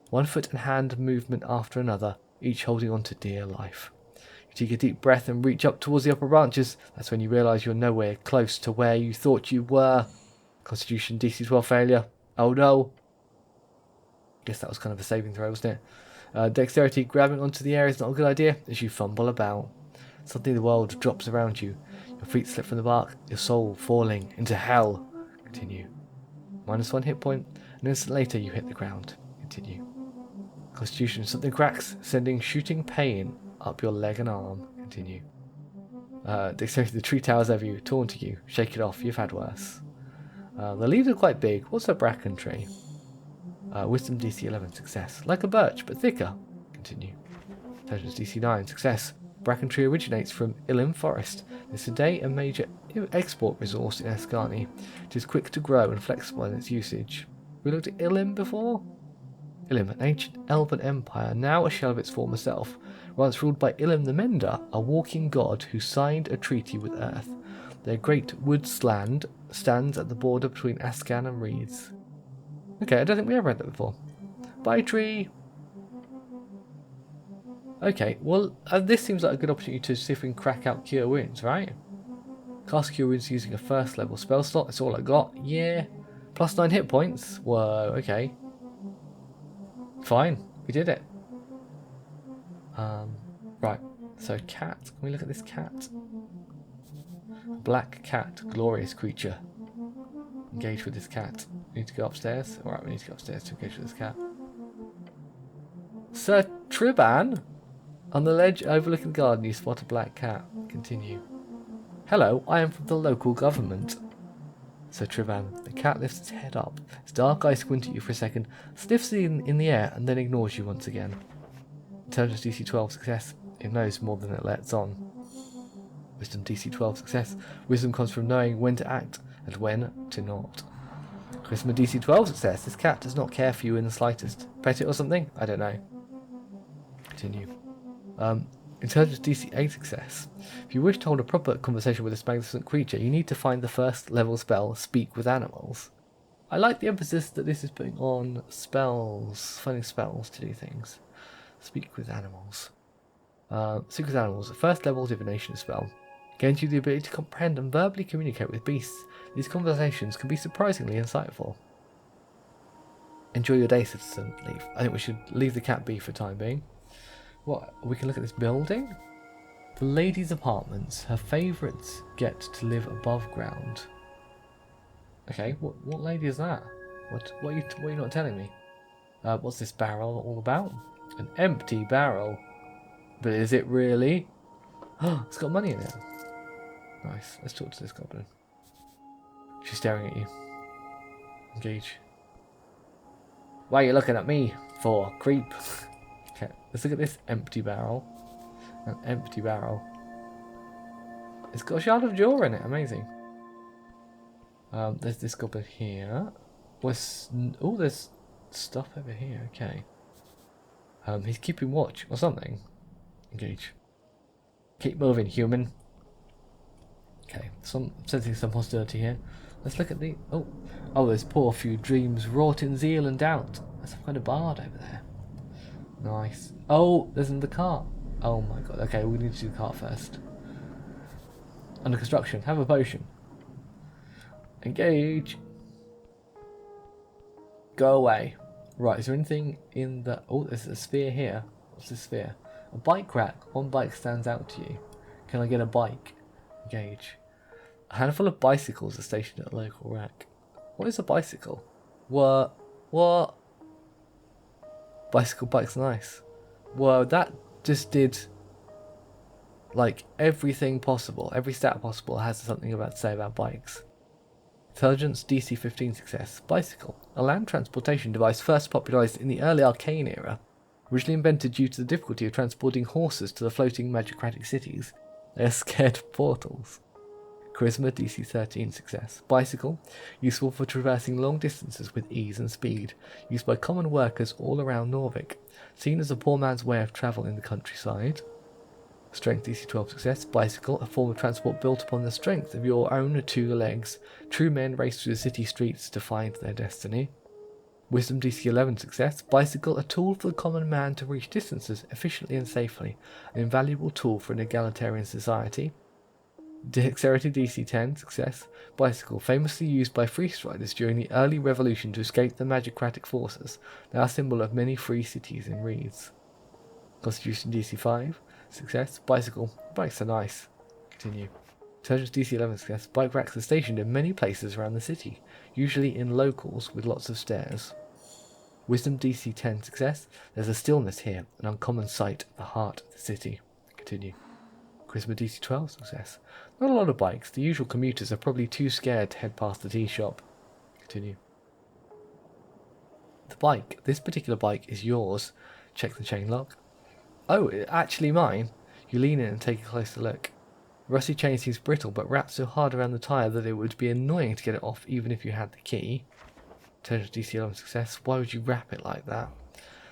1 foot and hand movement after another, each holding on to dear life. You take a deep breath and reach up towards the upper branches. That's when you realise you're nowhere close to where you thought you were. Constitution DC 12 failure. Oh no. Guess that was kind of a saving throw, wasn't it? Dexterity, grabbing onto the air is not a good idea as you fumble about. Suddenly the world drops around you. Your feet slip from the bark, your soul falling into hell. Continue. -1 hit point. An instant later you hit the ground. Continue. Constitution, something cracks, sending shooting pain up your leg and arm. Continue. Dexterity, the tree towers over you, taunting you. Shake it off, you've had worse. The leaves are quite big. What's a bracken tree? Wisdom DC 11 success. Like a birch, but thicker. Continue. Intelligence DC 9 success. Bracken tree originates from Ilim Forest. It's today a major export resource in Escani. It is quick to grow and flexible in its usage. We looked at Ilim before? Ilim, an ancient elven empire, now a shell of its former self. Once ruled by Ilim the Mender, a walking god who signed a treaty with Earth. Their great woods land stands at the border between Ascan and Reeds. Okay, I don't think we ever read that before. Bye, tree! Okay, well, this seems like a good opportunity to see if we can crack out Cure Wounds, right? Cast Cure Wounds using a first level spell slot, that's all I got. Yeah. +9 hit points. Whoa, okay. Fine, we did it. Right, so cat. Can we look at this cat? Black cat, glorious creature. Engage with this cat. We need to go upstairs. Alright, we need to go upstairs to engage with this cat. Sir Triban? On the ledge overlooking the garden, you spot a black cat. Continue. Hello, I am from the local government. Sir Triban. The cat lifts its head up. Its dark eyes squint at you for a second, sniffs in the air, and then ignores you once again. Intelligence DC 12 success. It knows more than it lets on. Wisdom DC 12 success. Wisdom comes from knowing when to act and when to not. Charisma DC 12 success. This cat does not care for you in the slightest. Pet it or something? I don't know. Continue. Intelligence DC 8 success. If you wish to hold a proper conversation with this magnificent creature, you need to find the first level spell, Speak with Animals. I like the emphasis that this is putting on spells, finding spells to do things. Speak with Animals. Speak with Animals, a first level divination spell. Gains you the ability to comprehend and verbally communicate with beasts. These conversations can be surprisingly insightful. Enjoy your day, citizen. Leave. I think we should leave the cat be for the time being. What? We can look at this building? The lady's apartments. Her favourites get to live above ground. Okay, what lady is that? What are you not telling me? What's this barrel all about? An empty barrel. But is it really? Oh, it's got money in it. Nice. Let's talk to this goblin. She's staring at you. Engage. Why are you looking at me for, creep? Okay, let's look at this empty barrel. An empty barrel. It's got a shard of jaw in it. Amazing. There's this goblin here. Oh, there's stuff over here. Okay. He's keeping watch or something. Engage. Keep moving, human. Okay, sensing some hostility here. Let's look at the... Oh, there's poor few dreams wrought in zeal and doubt. There's some kind of bard over there. Nice. Oh, there's another cart. Oh my god. Okay, we need to do the cart first. Under construction. Have a potion. Engage. Go away. Right, is there anything in the... Oh, there's a sphere here. What's this sphere? A bike rack. One bike stands out to you. Can I get a bike? Engage. A handful of bicycles are stationed at a local rack. What is a bicycle? What? What? Bicycle bike's nice. Whoa, that just did... like, everything possible. Every stat possible has something about to say about bikes. Intelligence DC 15 success. Bicycle. A land transportation device first popularised in the early Arcane era. Originally invented due to the difficulty of transporting horses to the floating magicratic cities. They are scared of portals. Charisma DC 13 success. Bicycle. Useful for traversing long distances with ease and speed. Used by common workers all around Norvik. Seen as a poor man's way of travel in the countryside. Strength DC 12 success. Bicycle, a form of transport built upon the strength of your own two legs. True men race through the city streets to find their destiny. Wisdom DC 11 success. Bicycle, a tool for the common man to reach distances efficiently and safely. An invaluable tool for an egalitarian society. Dexterity DC 10 success. Bicycle, famously used by freeze riders during the early revolution to escape the magicratic forces. Now a symbol of many free cities in Reeds. Constitution DC 5 success. Bicycle, bikes are nice. Continue. Intelligence DC 11 success. Bike racks are stationed in many places around the city, usually in locals with lots of stairs. Wisdom DC 10 success. There's a stillness here, an uncommon sight at the heart of the city. Continue. Charisma DC 12 success. Not a lot of bikes. The usual commuters are probably too scared to head past the tea shop. Continue. The bike. This particular bike is yours. Check the chain lock. Oh, it's actually mine. You lean in and take a closer look. The rusty chain seems brittle, but wrapped so hard around the tyre that it would be annoying to get it off even if you had the key. Intelligence DC 11 success. Why would you wrap it like that?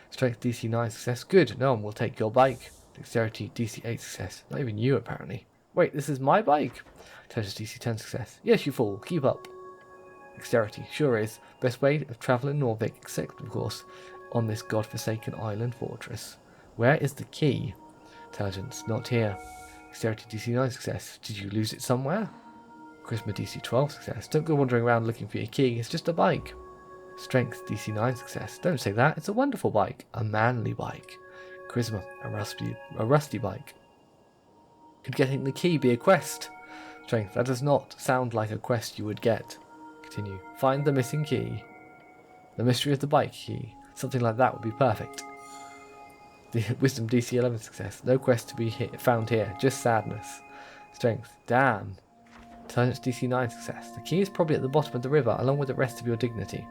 Strength DC 9 success. Good, no one will take your bike. Dexterity DC 8 success. Not even you, apparently. Wait, this is my bike? Intelligence DC 10 success. Yes, you fool. Keep up. Dexterity. Sure is. Best way of travel in Norvik, except, of course, on this godforsaken island fortress. Where is the key? Intelligence. Not here. Dexterity DC 9 success. Did you lose it somewhere? Charisma DC 12 success. Don't go wandering around looking for your key. It's just a bike. Strength DC 9 success. Don't say that. It's a wonderful bike. A manly bike. Charisma. A rusty bike. Could getting the key be a quest? Strength. That does not sound like a quest you would get. Continue. Find the missing key. The mystery of the bike key. Something like that would be perfect. The Wisdom DC 11 success. No quest to be found here. Just sadness. Strength. Damn. Intelligence DC 9 success. The key is probably at the bottom of the river along with the rest of your dignity.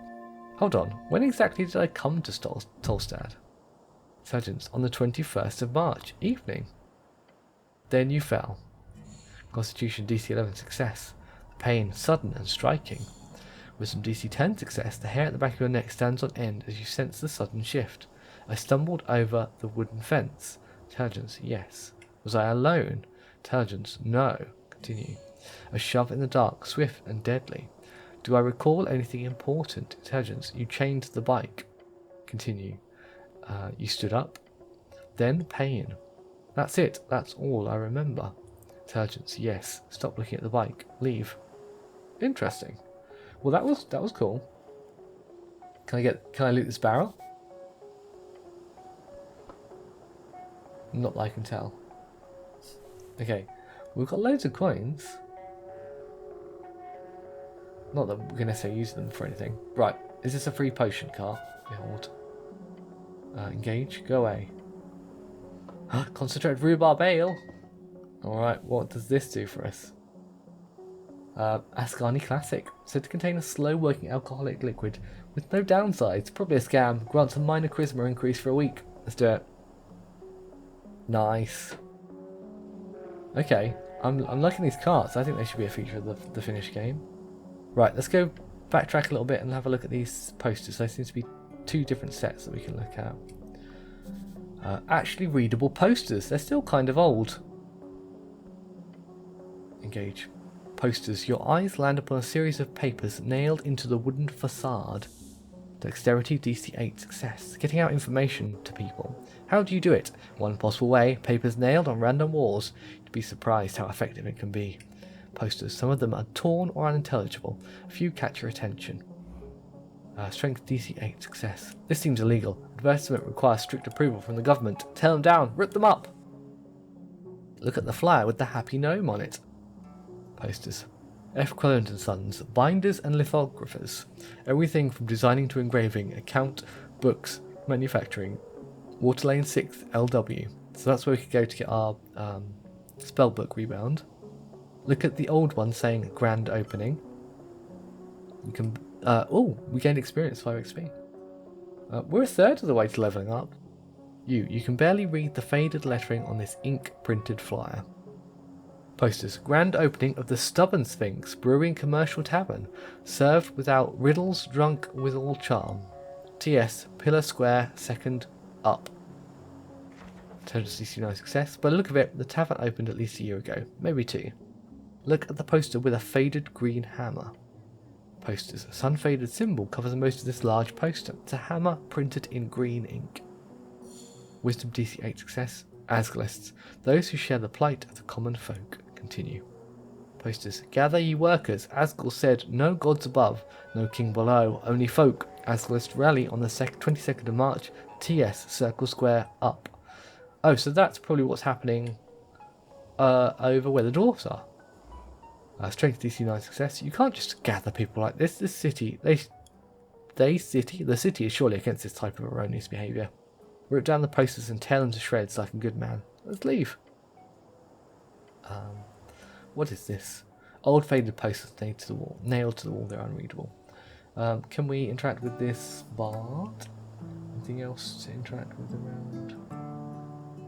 Hold on. When exactly did I come to Tolstad? Intelligence. On the 21st of March. Evening. Then you fell. Constitution DC 11 success. Pain sudden and striking. Wisdom DC 10 success. The hair at the back of your neck stands on end as you sense the sudden shift. I stumbled over the wooden fence. Intelligence, yes. Was I alone? Intelligence, no. Continue. A shove in the dark, swift and deadly. Do I recall anything important? Intelligence, you chained the bike. Continue. You stood up. Then pain. That's it. That's all I remember. Intelligence, yes. Stop looking at the bike. Leave. Interesting. Well, that was cool. Can I loot this barrel? Not that I can tell. Okay, we've got loads of coins. Not that we're going to necessarily use them for anything. Right, is this a free potion car? Behold. Engage, go away. Concentrated rhubarb ale. Alright, what does this do for us? Ascani Classic. Said to contain a slow-working alcoholic liquid with no downsides. Probably a scam. Grants a minor charisma increase for a week. Let's do it. Nice. Okay, I'm liking these carts. I think they should be a feature of the finished game. Right, let's go backtrack a little bit and have a look at these posters. There seems to be 2 different sets that we can look at. Actually readable posters. They're still kind of old. Engage. Posters. Your eyes land upon a series of papers nailed into the wooden facade. Dexterity DC8 success. Getting out information to people. How do you do it? One possible way. Papers nailed on random walls. You'd be surprised how effective it can be. Posters. Some of them are torn or unintelligible. A few catch your attention. Strength DC8 success. This seems illegal. Advertisement requires strict approval from the government. Tear them down. Rip them up. Look at the flyer with the happy gnome on it. Posters. F. Quilland and Sons. Binders and lithographers. Everything from designing to engraving. Account, books, manufacturing. Water Lane 6 LW. So that's where we could go to get our spellbook rebound. Look at the old one saying grand opening. You can... we gained experience, 5 XP. We're a third of the way to leveling up. You can barely read the faded lettering on this ink-printed flyer. Posters. Grand opening of the Stubborn Sphinx Brewing Commercial Tavern. Served without riddles, drunk with all charm. TS, Pillar Square, second up. Intelligence DC 9 success. By the look of it, the tavern opened at least a year ago. Maybe 2. Look at the poster with a faded green hammer. Posters. A sun-faded symbol covers most of this large poster. It's a hammer printed in green ink. Wisdom DC 8 success. Asgalists. Those who share the plight of the common folk. Continue. Posters. Gather ye workers. Asgal said, no gods above, no king below, only folk. Asgalist rally on the 22nd of March. TS Circle Square up. Oh, so that's probably what's happening over where the dwarfs are. Strength DC 9 success. You can't just gather people like this. This city, the city is surely against this type of erroneous behaviour. Rip down the posters and tear them to shreds like a good man. Let's leave. What is this? Old faded posters nailed to the wall. They're unreadable. Can we interact with this bard? Anything else to interact with around?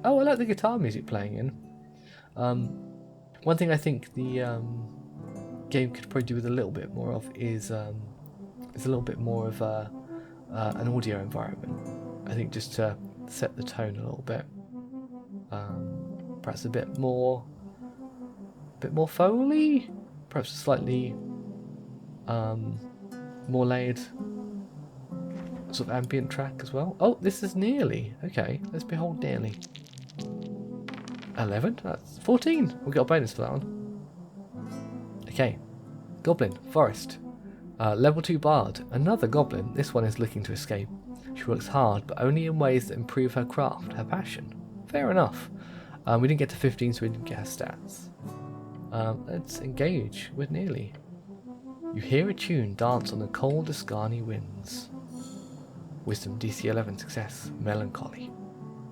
Oh, I like the guitar music playing in. One thing I think the game could probably do with a little bit more of is a little bit more of an audio environment. I think just to set the tone a little bit. Perhaps a bit more Foley, perhaps a slightly more layered sort of ambient track as well. Oh, this is nearly. Okay, let's behold nearly. 11? That's 14. We'll get a bonus for that one. Okay. Goblin, Forest. Level 2 Bard. Another goblin. This one is looking to escape. She works hard, but only in ways that improve her craft, her passion. Fair enough. We didn't get to 15, so we didn't get her stats. Let's engage with Nearly. You hear a tune dance on the cold Ascani winds. Wisdom DC 11 success. Melancholy.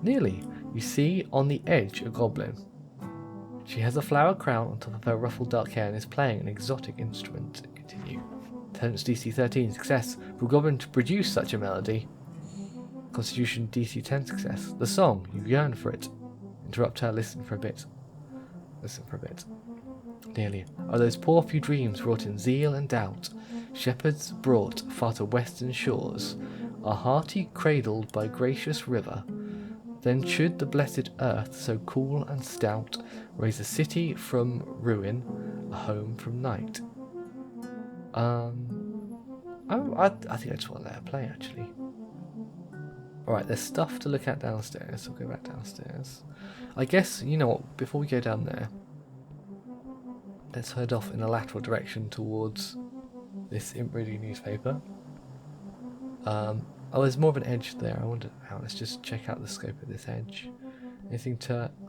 Nearly. You see on the edge a goblin. She has a flower crown on top of her ruffled dark hair and is playing an exotic instrument. Continue. Intelligence DC 13 success. For a goblin to produce such a melody. Constitution DC 10 success. The song, you yearn for it. Interrupt her, listen for a bit. Nearly. Are those poor few dreams wrought in zeal and doubt? Shepherds brought far to western shores. Are hearty cradled by gracious river. Then should the blessed earth, so cool and stout, raise a city from ruin, a home from night. I think I just want to let her play, actually. Alright, there's stuff to look at downstairs, so we'll go back downstairs. I guess, you know what, before we go down there, let's head off in a lateral direction towards this Imp Reading newspaper. Oh, there's more of an edge there. I wonder how. Let's just check out the scope of this edge. Anything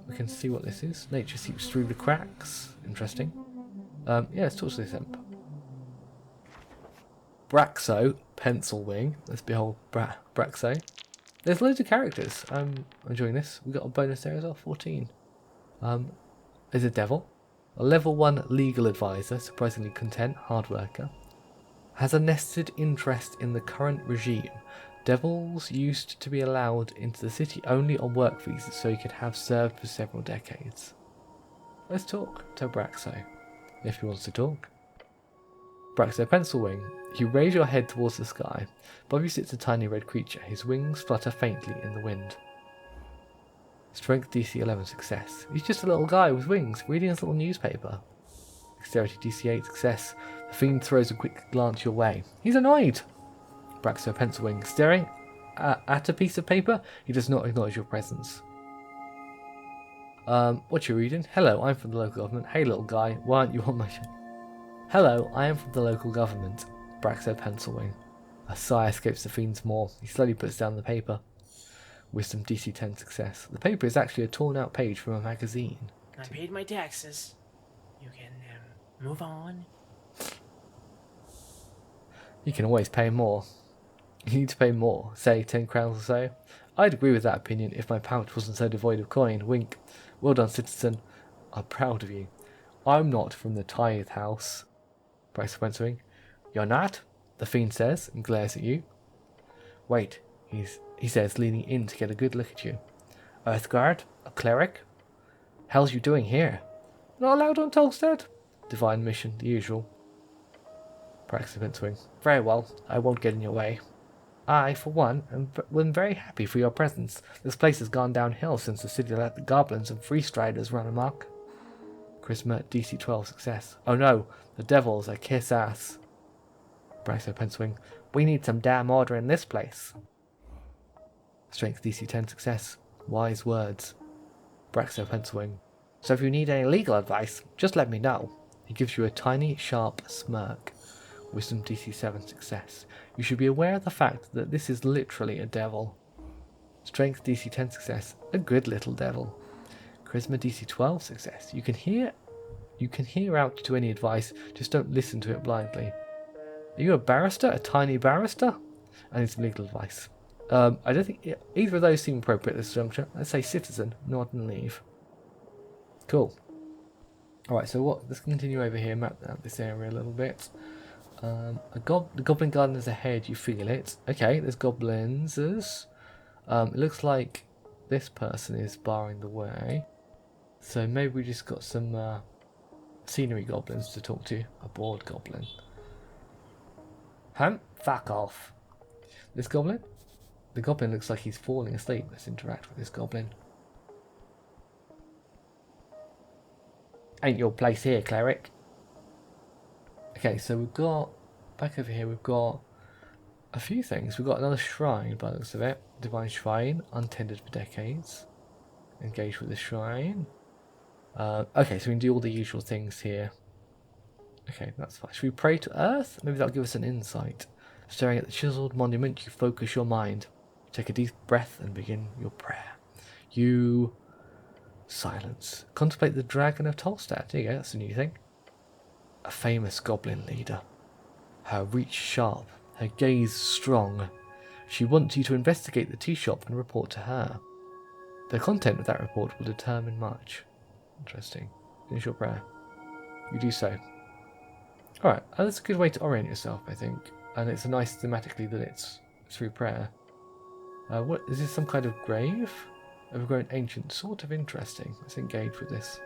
we can see what this is? Nature seeps through the cracks. Interesting. Yeah, let's talk to this imp. Braxo, Pencil Wing. Let's behold Braxo. There's loads of characters. I'm enjoying this. We got a bonus there as well, 14. There's a devil. A level 1 legal advisor, surprisingly content, hard worker. Has a nested interest in the current regime. Devils used to be allowed into the city only on work visas, so he could have served for several decades. Let's talk to Braxo, if he wants to talk. Braxo Pencilwing. You raise your head towards the sky. Above you sits a tiny red creature. His wings flutter faintly in the wind. Strength DC 11 success. He's just a little guy with wings, reading his little newspaper. Dexterity DC 8 success. The fiend throws a quick glance your way. He's annoyed. Braxo Pencilwing. Staring at a piece of paper, he does not acknowledge your presence. What you reading? Hello, I'm from the local government. Hey little guy, why aren't you on my show? Hello, I am from the local government. Braxo Pencilwing. A sigh escapes the fiend's maw. He slowly puts down the paper. Wisdom DC 10 success. The paper is actually a torn out page from a magazine. I paid my taxes. You can move on. You can always pay more. You need to pay more, say 10 crowns or so. I'd agree with that opinion if my pouch wasn't so devoid of coin. Wink. Well done, citizen. I'm proud of you. I'm not from the tithe house. Braxo Pencilwing. You're not? The fiend says, and glares at you. Wait, he says, leaning in to get a good look at you. Earthguard? A cleric? Hell's you doing here? Not allowed on Tolstead? Divine mission, the usual. Braxo Pencilwing. Very well, I won't get in your way. I, for one, am very happy for your presence. This place has gone downhill since the city let the goblins and freestriders run amok. Charisma DC 12 success. Oh no, the devils are kiss ass. Braxo Pencilwing. We need some damn order in this place. Strength DC 10 success. Wise words. Braxo Pencilwing. So if you need any legal advice, just let me know. He gives you a tiny, sharp smirk. Wisdom DC 7 success. You should be aware of the fact that this is literally a devil. Strength DC 10 success. A good little devil. Charisma DC 12 success. You can hear out to any advice, just don't listen to it blindly. Are you a barrister? A tiny barrister? I need some legal advice. I don't think either of those seem appropriate at this juncture. Let's say citizen, nod and leave. Cool. Alright, so let's continue over here, map out this area a little bit. The goblin garden is ahead, you feel it. Okay, there's goblins. It looks like this person is barring the way. So maybe we just got some scenery goblins to talk to. A bored goblin. Fuck off. This goblin? The goblin looks like he's falling asleep. Let's interact with this goblin. Ain't your place here, cleric. Okay, so we've got, back over here, we've got a few things. We've got another shrine by the looks of it. Divine shrine, untended for decades. Engage with the shrine. Okay, so we can do all the usual things here. Okay, that's fine. Should we pray to Earth? Maybe that'll give us an insight. Staring at the chiseled monument, you focus your mind. Take a deep breath and begin your prayer. You... Silence. Contemplate the dragon of Tolstad. There you go, that's a new thing. A famous goblin leader. Her reach sharp, her gaze strong. She wants you to investigate the tea shop and report to her. The content of that report will determine much. Interesting. Finish your prayer. You do so. Alright, that's a good way to orient yourself, I think. And it's nice thematically that it's through prayer. What is this, some kind of grave? Overgrown ancient, sort of interesting. Let's engage with this.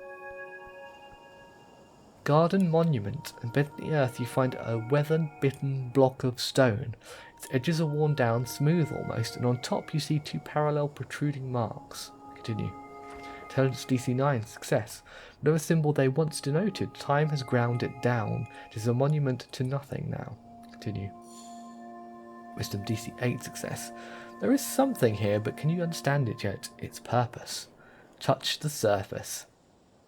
Garden monument. Embedded in the earth you find a weather-bitten block of stone. Its edges are worn down, smooth almost, and on top you see two parallel protruding marks. Continue. Intelligence DC 9, success. Whatever symbol they once denoted, time has ground it down. It is a monument to nothing now. Continue. Wisdom DC 8, success. There is something here, but can you understand it yet? Its purpose. Touch the surface.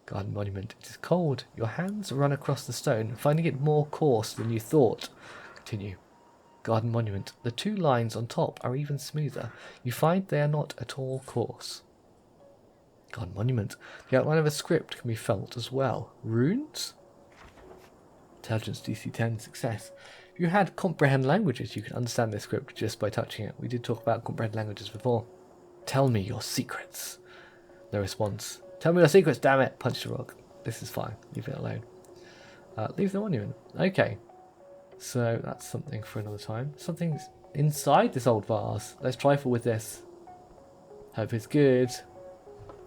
Garden monument. It is cold. Your hands run across the stone, finding it more coarse than you thought. Continue. Garden monument. The two lines on top are even smoother. You find they are not at all coarse. Garden monument. The outline of a script can be felt as well. Runes? Intelligence DC 10, success. If you had comprehend languages, you could understand this script just by touching it. We did talk about comprehend languages before. Tell me your secrets. No response. Tell me your secrets, damn it! Punch the rock. This is fine. Leave it alone. Leave the monument. Okay. So that's something for another time. Something's inside this old vase. Let's trifle with this. Hope it's good.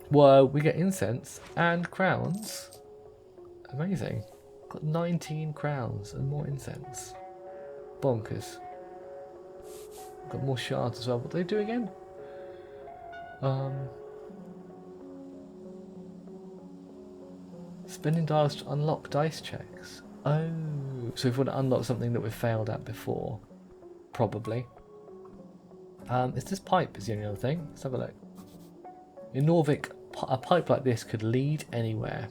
Whoa, we get incense and crowns. Amazing. Got 19 crowns and more incense. Bonkers. Got more shards as well. What do they do again? Spending dials to unlock dice checks. Oh, so if we want to unlock something that we've failed at before, probably. Is this pipe is the only other thing? Let's have a look. In Norvik, a pipe like this could lead anywhere.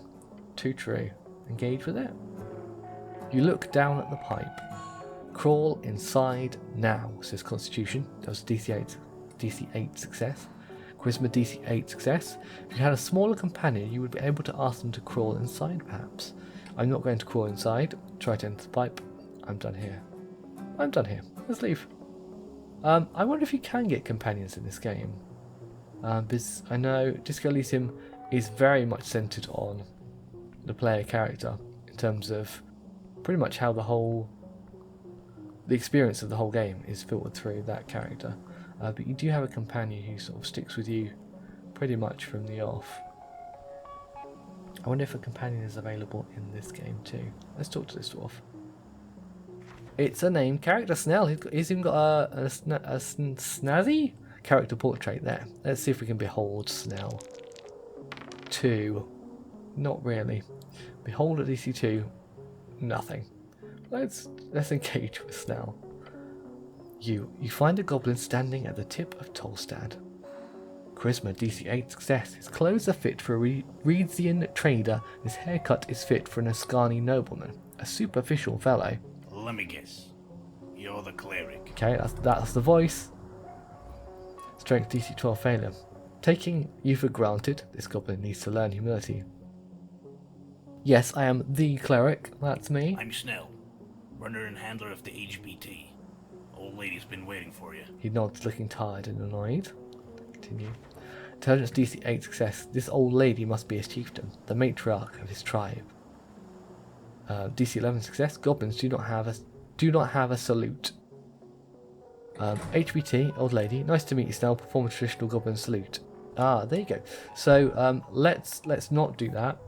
Too true. Engage with it. You look down at the pipe. Crawl inside now, says Constitution. That was DC8 success. Charisma DC8 success. If you had a smaller companion, you would be able to ask them to crawl inside, perhaps. I'm not going to crawl inside. Try to enter the pipe. I'm done here. I'm done here. Let's leave. I wonder if you can get companions in this game. Because I know Disco Elysium is very much centred on the player character in terms of pretty much how the experience of the whole game is filtered through that character. But you do have a companion who sort of sticks with you pretty much from the off. I wonder if a companion is available in this game too. Let's talk to this dwarf. It's a named character, Snell. He's even got a snazzy character portrait there. Let's see if we can behold Snell. 2. Not really. Behold at DC2. Nothing. Let's engage with Snell. You find a goblin standing at the tip of Tolstad. Charisma DC8 success. His clothes are fit for a Reedsian trader. His haircut is fit for an Ascani nobleman. A superficial fellow. Let me guess. You're the cleric. Okay, that's the voice. Strength DC12 failure. Taking you for granted, this goblin needs to learn humility. Yes, I am the cleric. That's me. I'm Snell, runner and handler of the HBT. Old lady's been waiting for you. He nods, looking tired and annoyed. Continue. Intelligence DC8 success. This old lady must be his chieftain, the matriarch of his tribe. DC11 success. Goblins do not have a salute. HBT, old lady. Nice to meet you, Snell. Perform a traditional goblin salute. Ah, there you go. So let's not do that.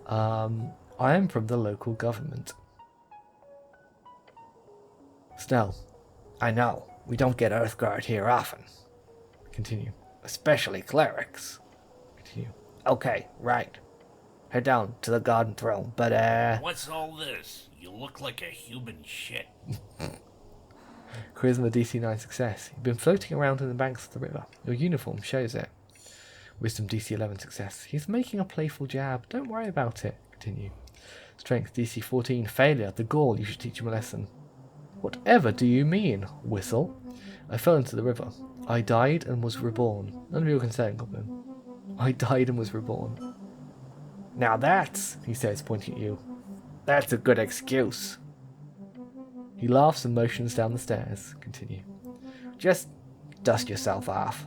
I am from the local government. Snell. I know. We don't get Earthguard here often. Continue. Especially clerics. Continue. Okay, right. Head down to the garden throne, but What's all this? You look like a human shit. Charisma DC9 success. You've been floating around in the banks of the river. Your uniform shows it. Wisdom DC11 success. He's making a playful jab. Don't worry about it. Continue. Strength DC14 failure. The Gaul, you should teach him a lesson. Whatever do you mean? Whistle. I fell into the river. I died and was reborn. None of your concern, Goblin. I died and was reborn. Now that's, he says, pointing at you. That's a good excuse. He laughs and motions down the stairs. Continue. Just dust yourself off.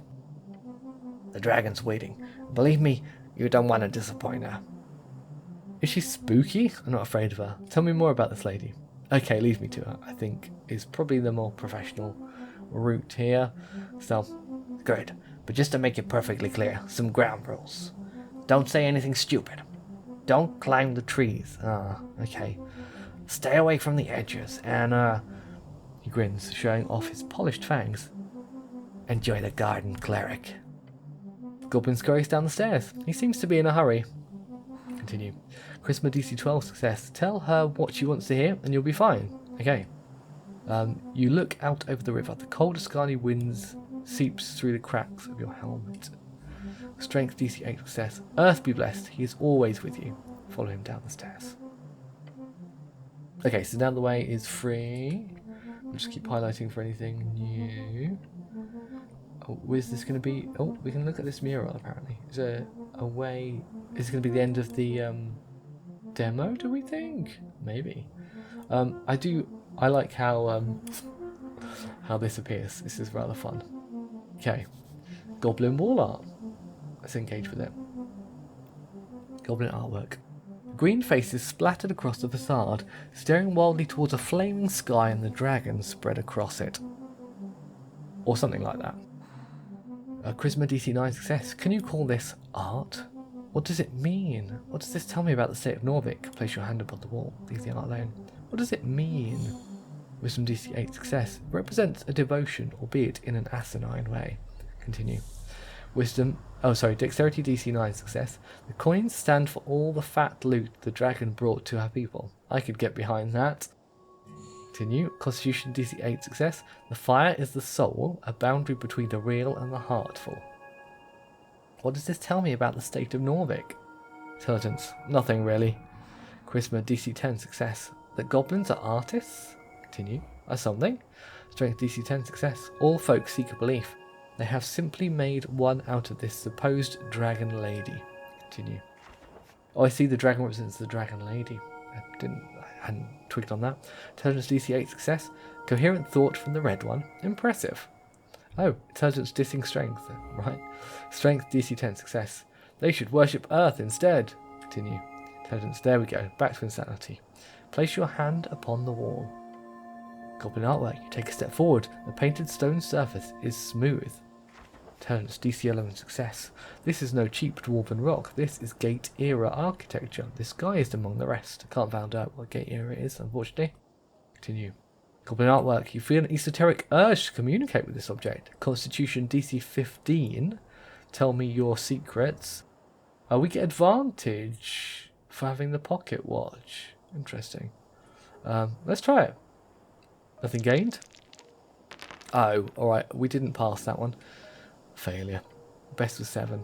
The dragon's waiting. Believe me, you don't want to disappoint her. Is she spooky? I'm not afraid of her. Tell me more about this lady. Okay, leave me to her. I think is probably the more professional route here. So, good. But just to make it perfectly clear, some ground rules. Don't say anything stupid. Don't climb the trees. Okay. Stay away from the edges, and he grins, showing off his polished fangs. Enjoy the garden, cleric. Goblin scurries down the stairs. He seems to be in a hurry. Continue. Charisma DC12 success. Tell her what she wants to hear, and you'll be fine. Okay. You look out over the river. The cold Ascani winds seeps through the cracks of your helmet. Strength DC8 success. Earth be blessed. He is always with you. Follow him down the stairs. Okay, so down the way is free. We'll just keep highlighting for anything new. Oh, where's this going to be? Oh, we can look at this mural apparently. Is there a way? Is it going to be the end of the demo, do we think? Maybe. I like how this appears. This is rather fun. Okay. Goblin wall art. Let's engage with it. Goblin artwork. Green faces splattered across the facade, staring wildly towards a flaming sky and the dragon spread across it. Or something like that. Charisma DC9 success. Can you call this art? What does it mean? What does this tell me about the state of Norvik? Place your hand upon the wall. Leave the art alone. What does it mean? Wisdom DC 8 success. It represents a devotion, albeit in an asinine way. Continue. Dexterity DC 9 success. The coins stand for all the fat loot the dragon brought to our people. I could get behind that. Continue. Constitution DC 8 success. The fire is the soul, a boundary between the real and the heartful. What does this tell me about the state of Norvik? Intelligence. Nothing really. Charisma DC 10 success. That goblins are artists? Continue. That's something. Strength DC 10 success. All folk seek a belief. They have simply made one out of this supposed dragon lady. Continue. Oh, I see the dragon represents the dragon lady. I hadn't twigged on that. Intelligence DC 8 success. Coherent thought from the red one. Impressive. Oh, intelligence dissing strength. Right. Strength DC 10 success. They should worship Earth instead. Continue. Intelligence. There we go. Back to insanity. Place your hand upon the wall. Goblin artwork. You take a step forward. The painted stone surface is smooth. Intelligence DC 11 success. This is no cheap dwarven rock. This is Gate era architecture. Disguised among the rest. I can't find out what Gate era is, unfortunately. Continue. Goblin artwork. You feel an esoteric urge to communicate with this object. Constitution DC 15. Tell me your secrets. We get advantage for having the pocket watch. Interesting. Let's try it. Nothing gained. Oh, alright. We didn't pass that one. Failure. Best of 7.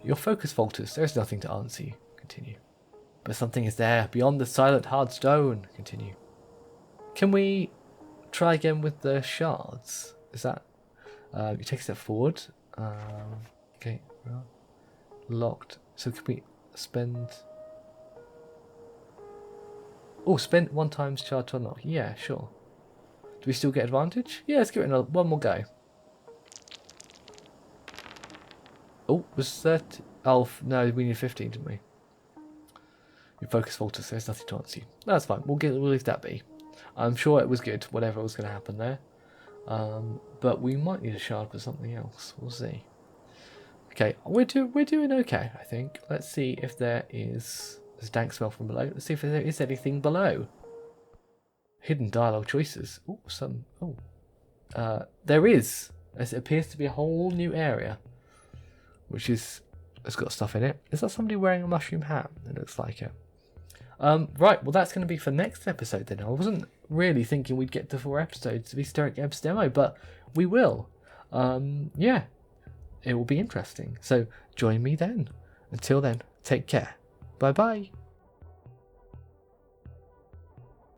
Your focus falters. There's nothing to answer you. Continue. But something is there. Beyond the silent hard stone. Continue. Can we try again with the shards? Is that... you take a step forward. Okay. Locked. So can we spend... Oh, spend 1 times shard to unlock. Yeah, sure. Do we still get advantage? Yeah, let's give it one more go. Oh, was that... Oh, no, we need 15, didn't we? Your focus falters, so there's nothing to answer you. That's fine. We'll leave that be. I'm sure it was good, whatever was going to happen there. But we might need a shard for something else. We'll see. Okay, we're doing okay, I think. Let's see if there's a dank smell from below. Let's see if there is anything below. Hidden dialogue choices. There is. It appears to be a whole new area, which has got stuff in it. Is that somebody wearing a mushroom hat? It looks like it. Right, well that's going to be for next episode then. I wasn't really thinking we'd get to 4 episodes of Esoteric Ebb's demo, but we will. Yeah, it will be interesting. So join me then. Until then, take care. Bye bye.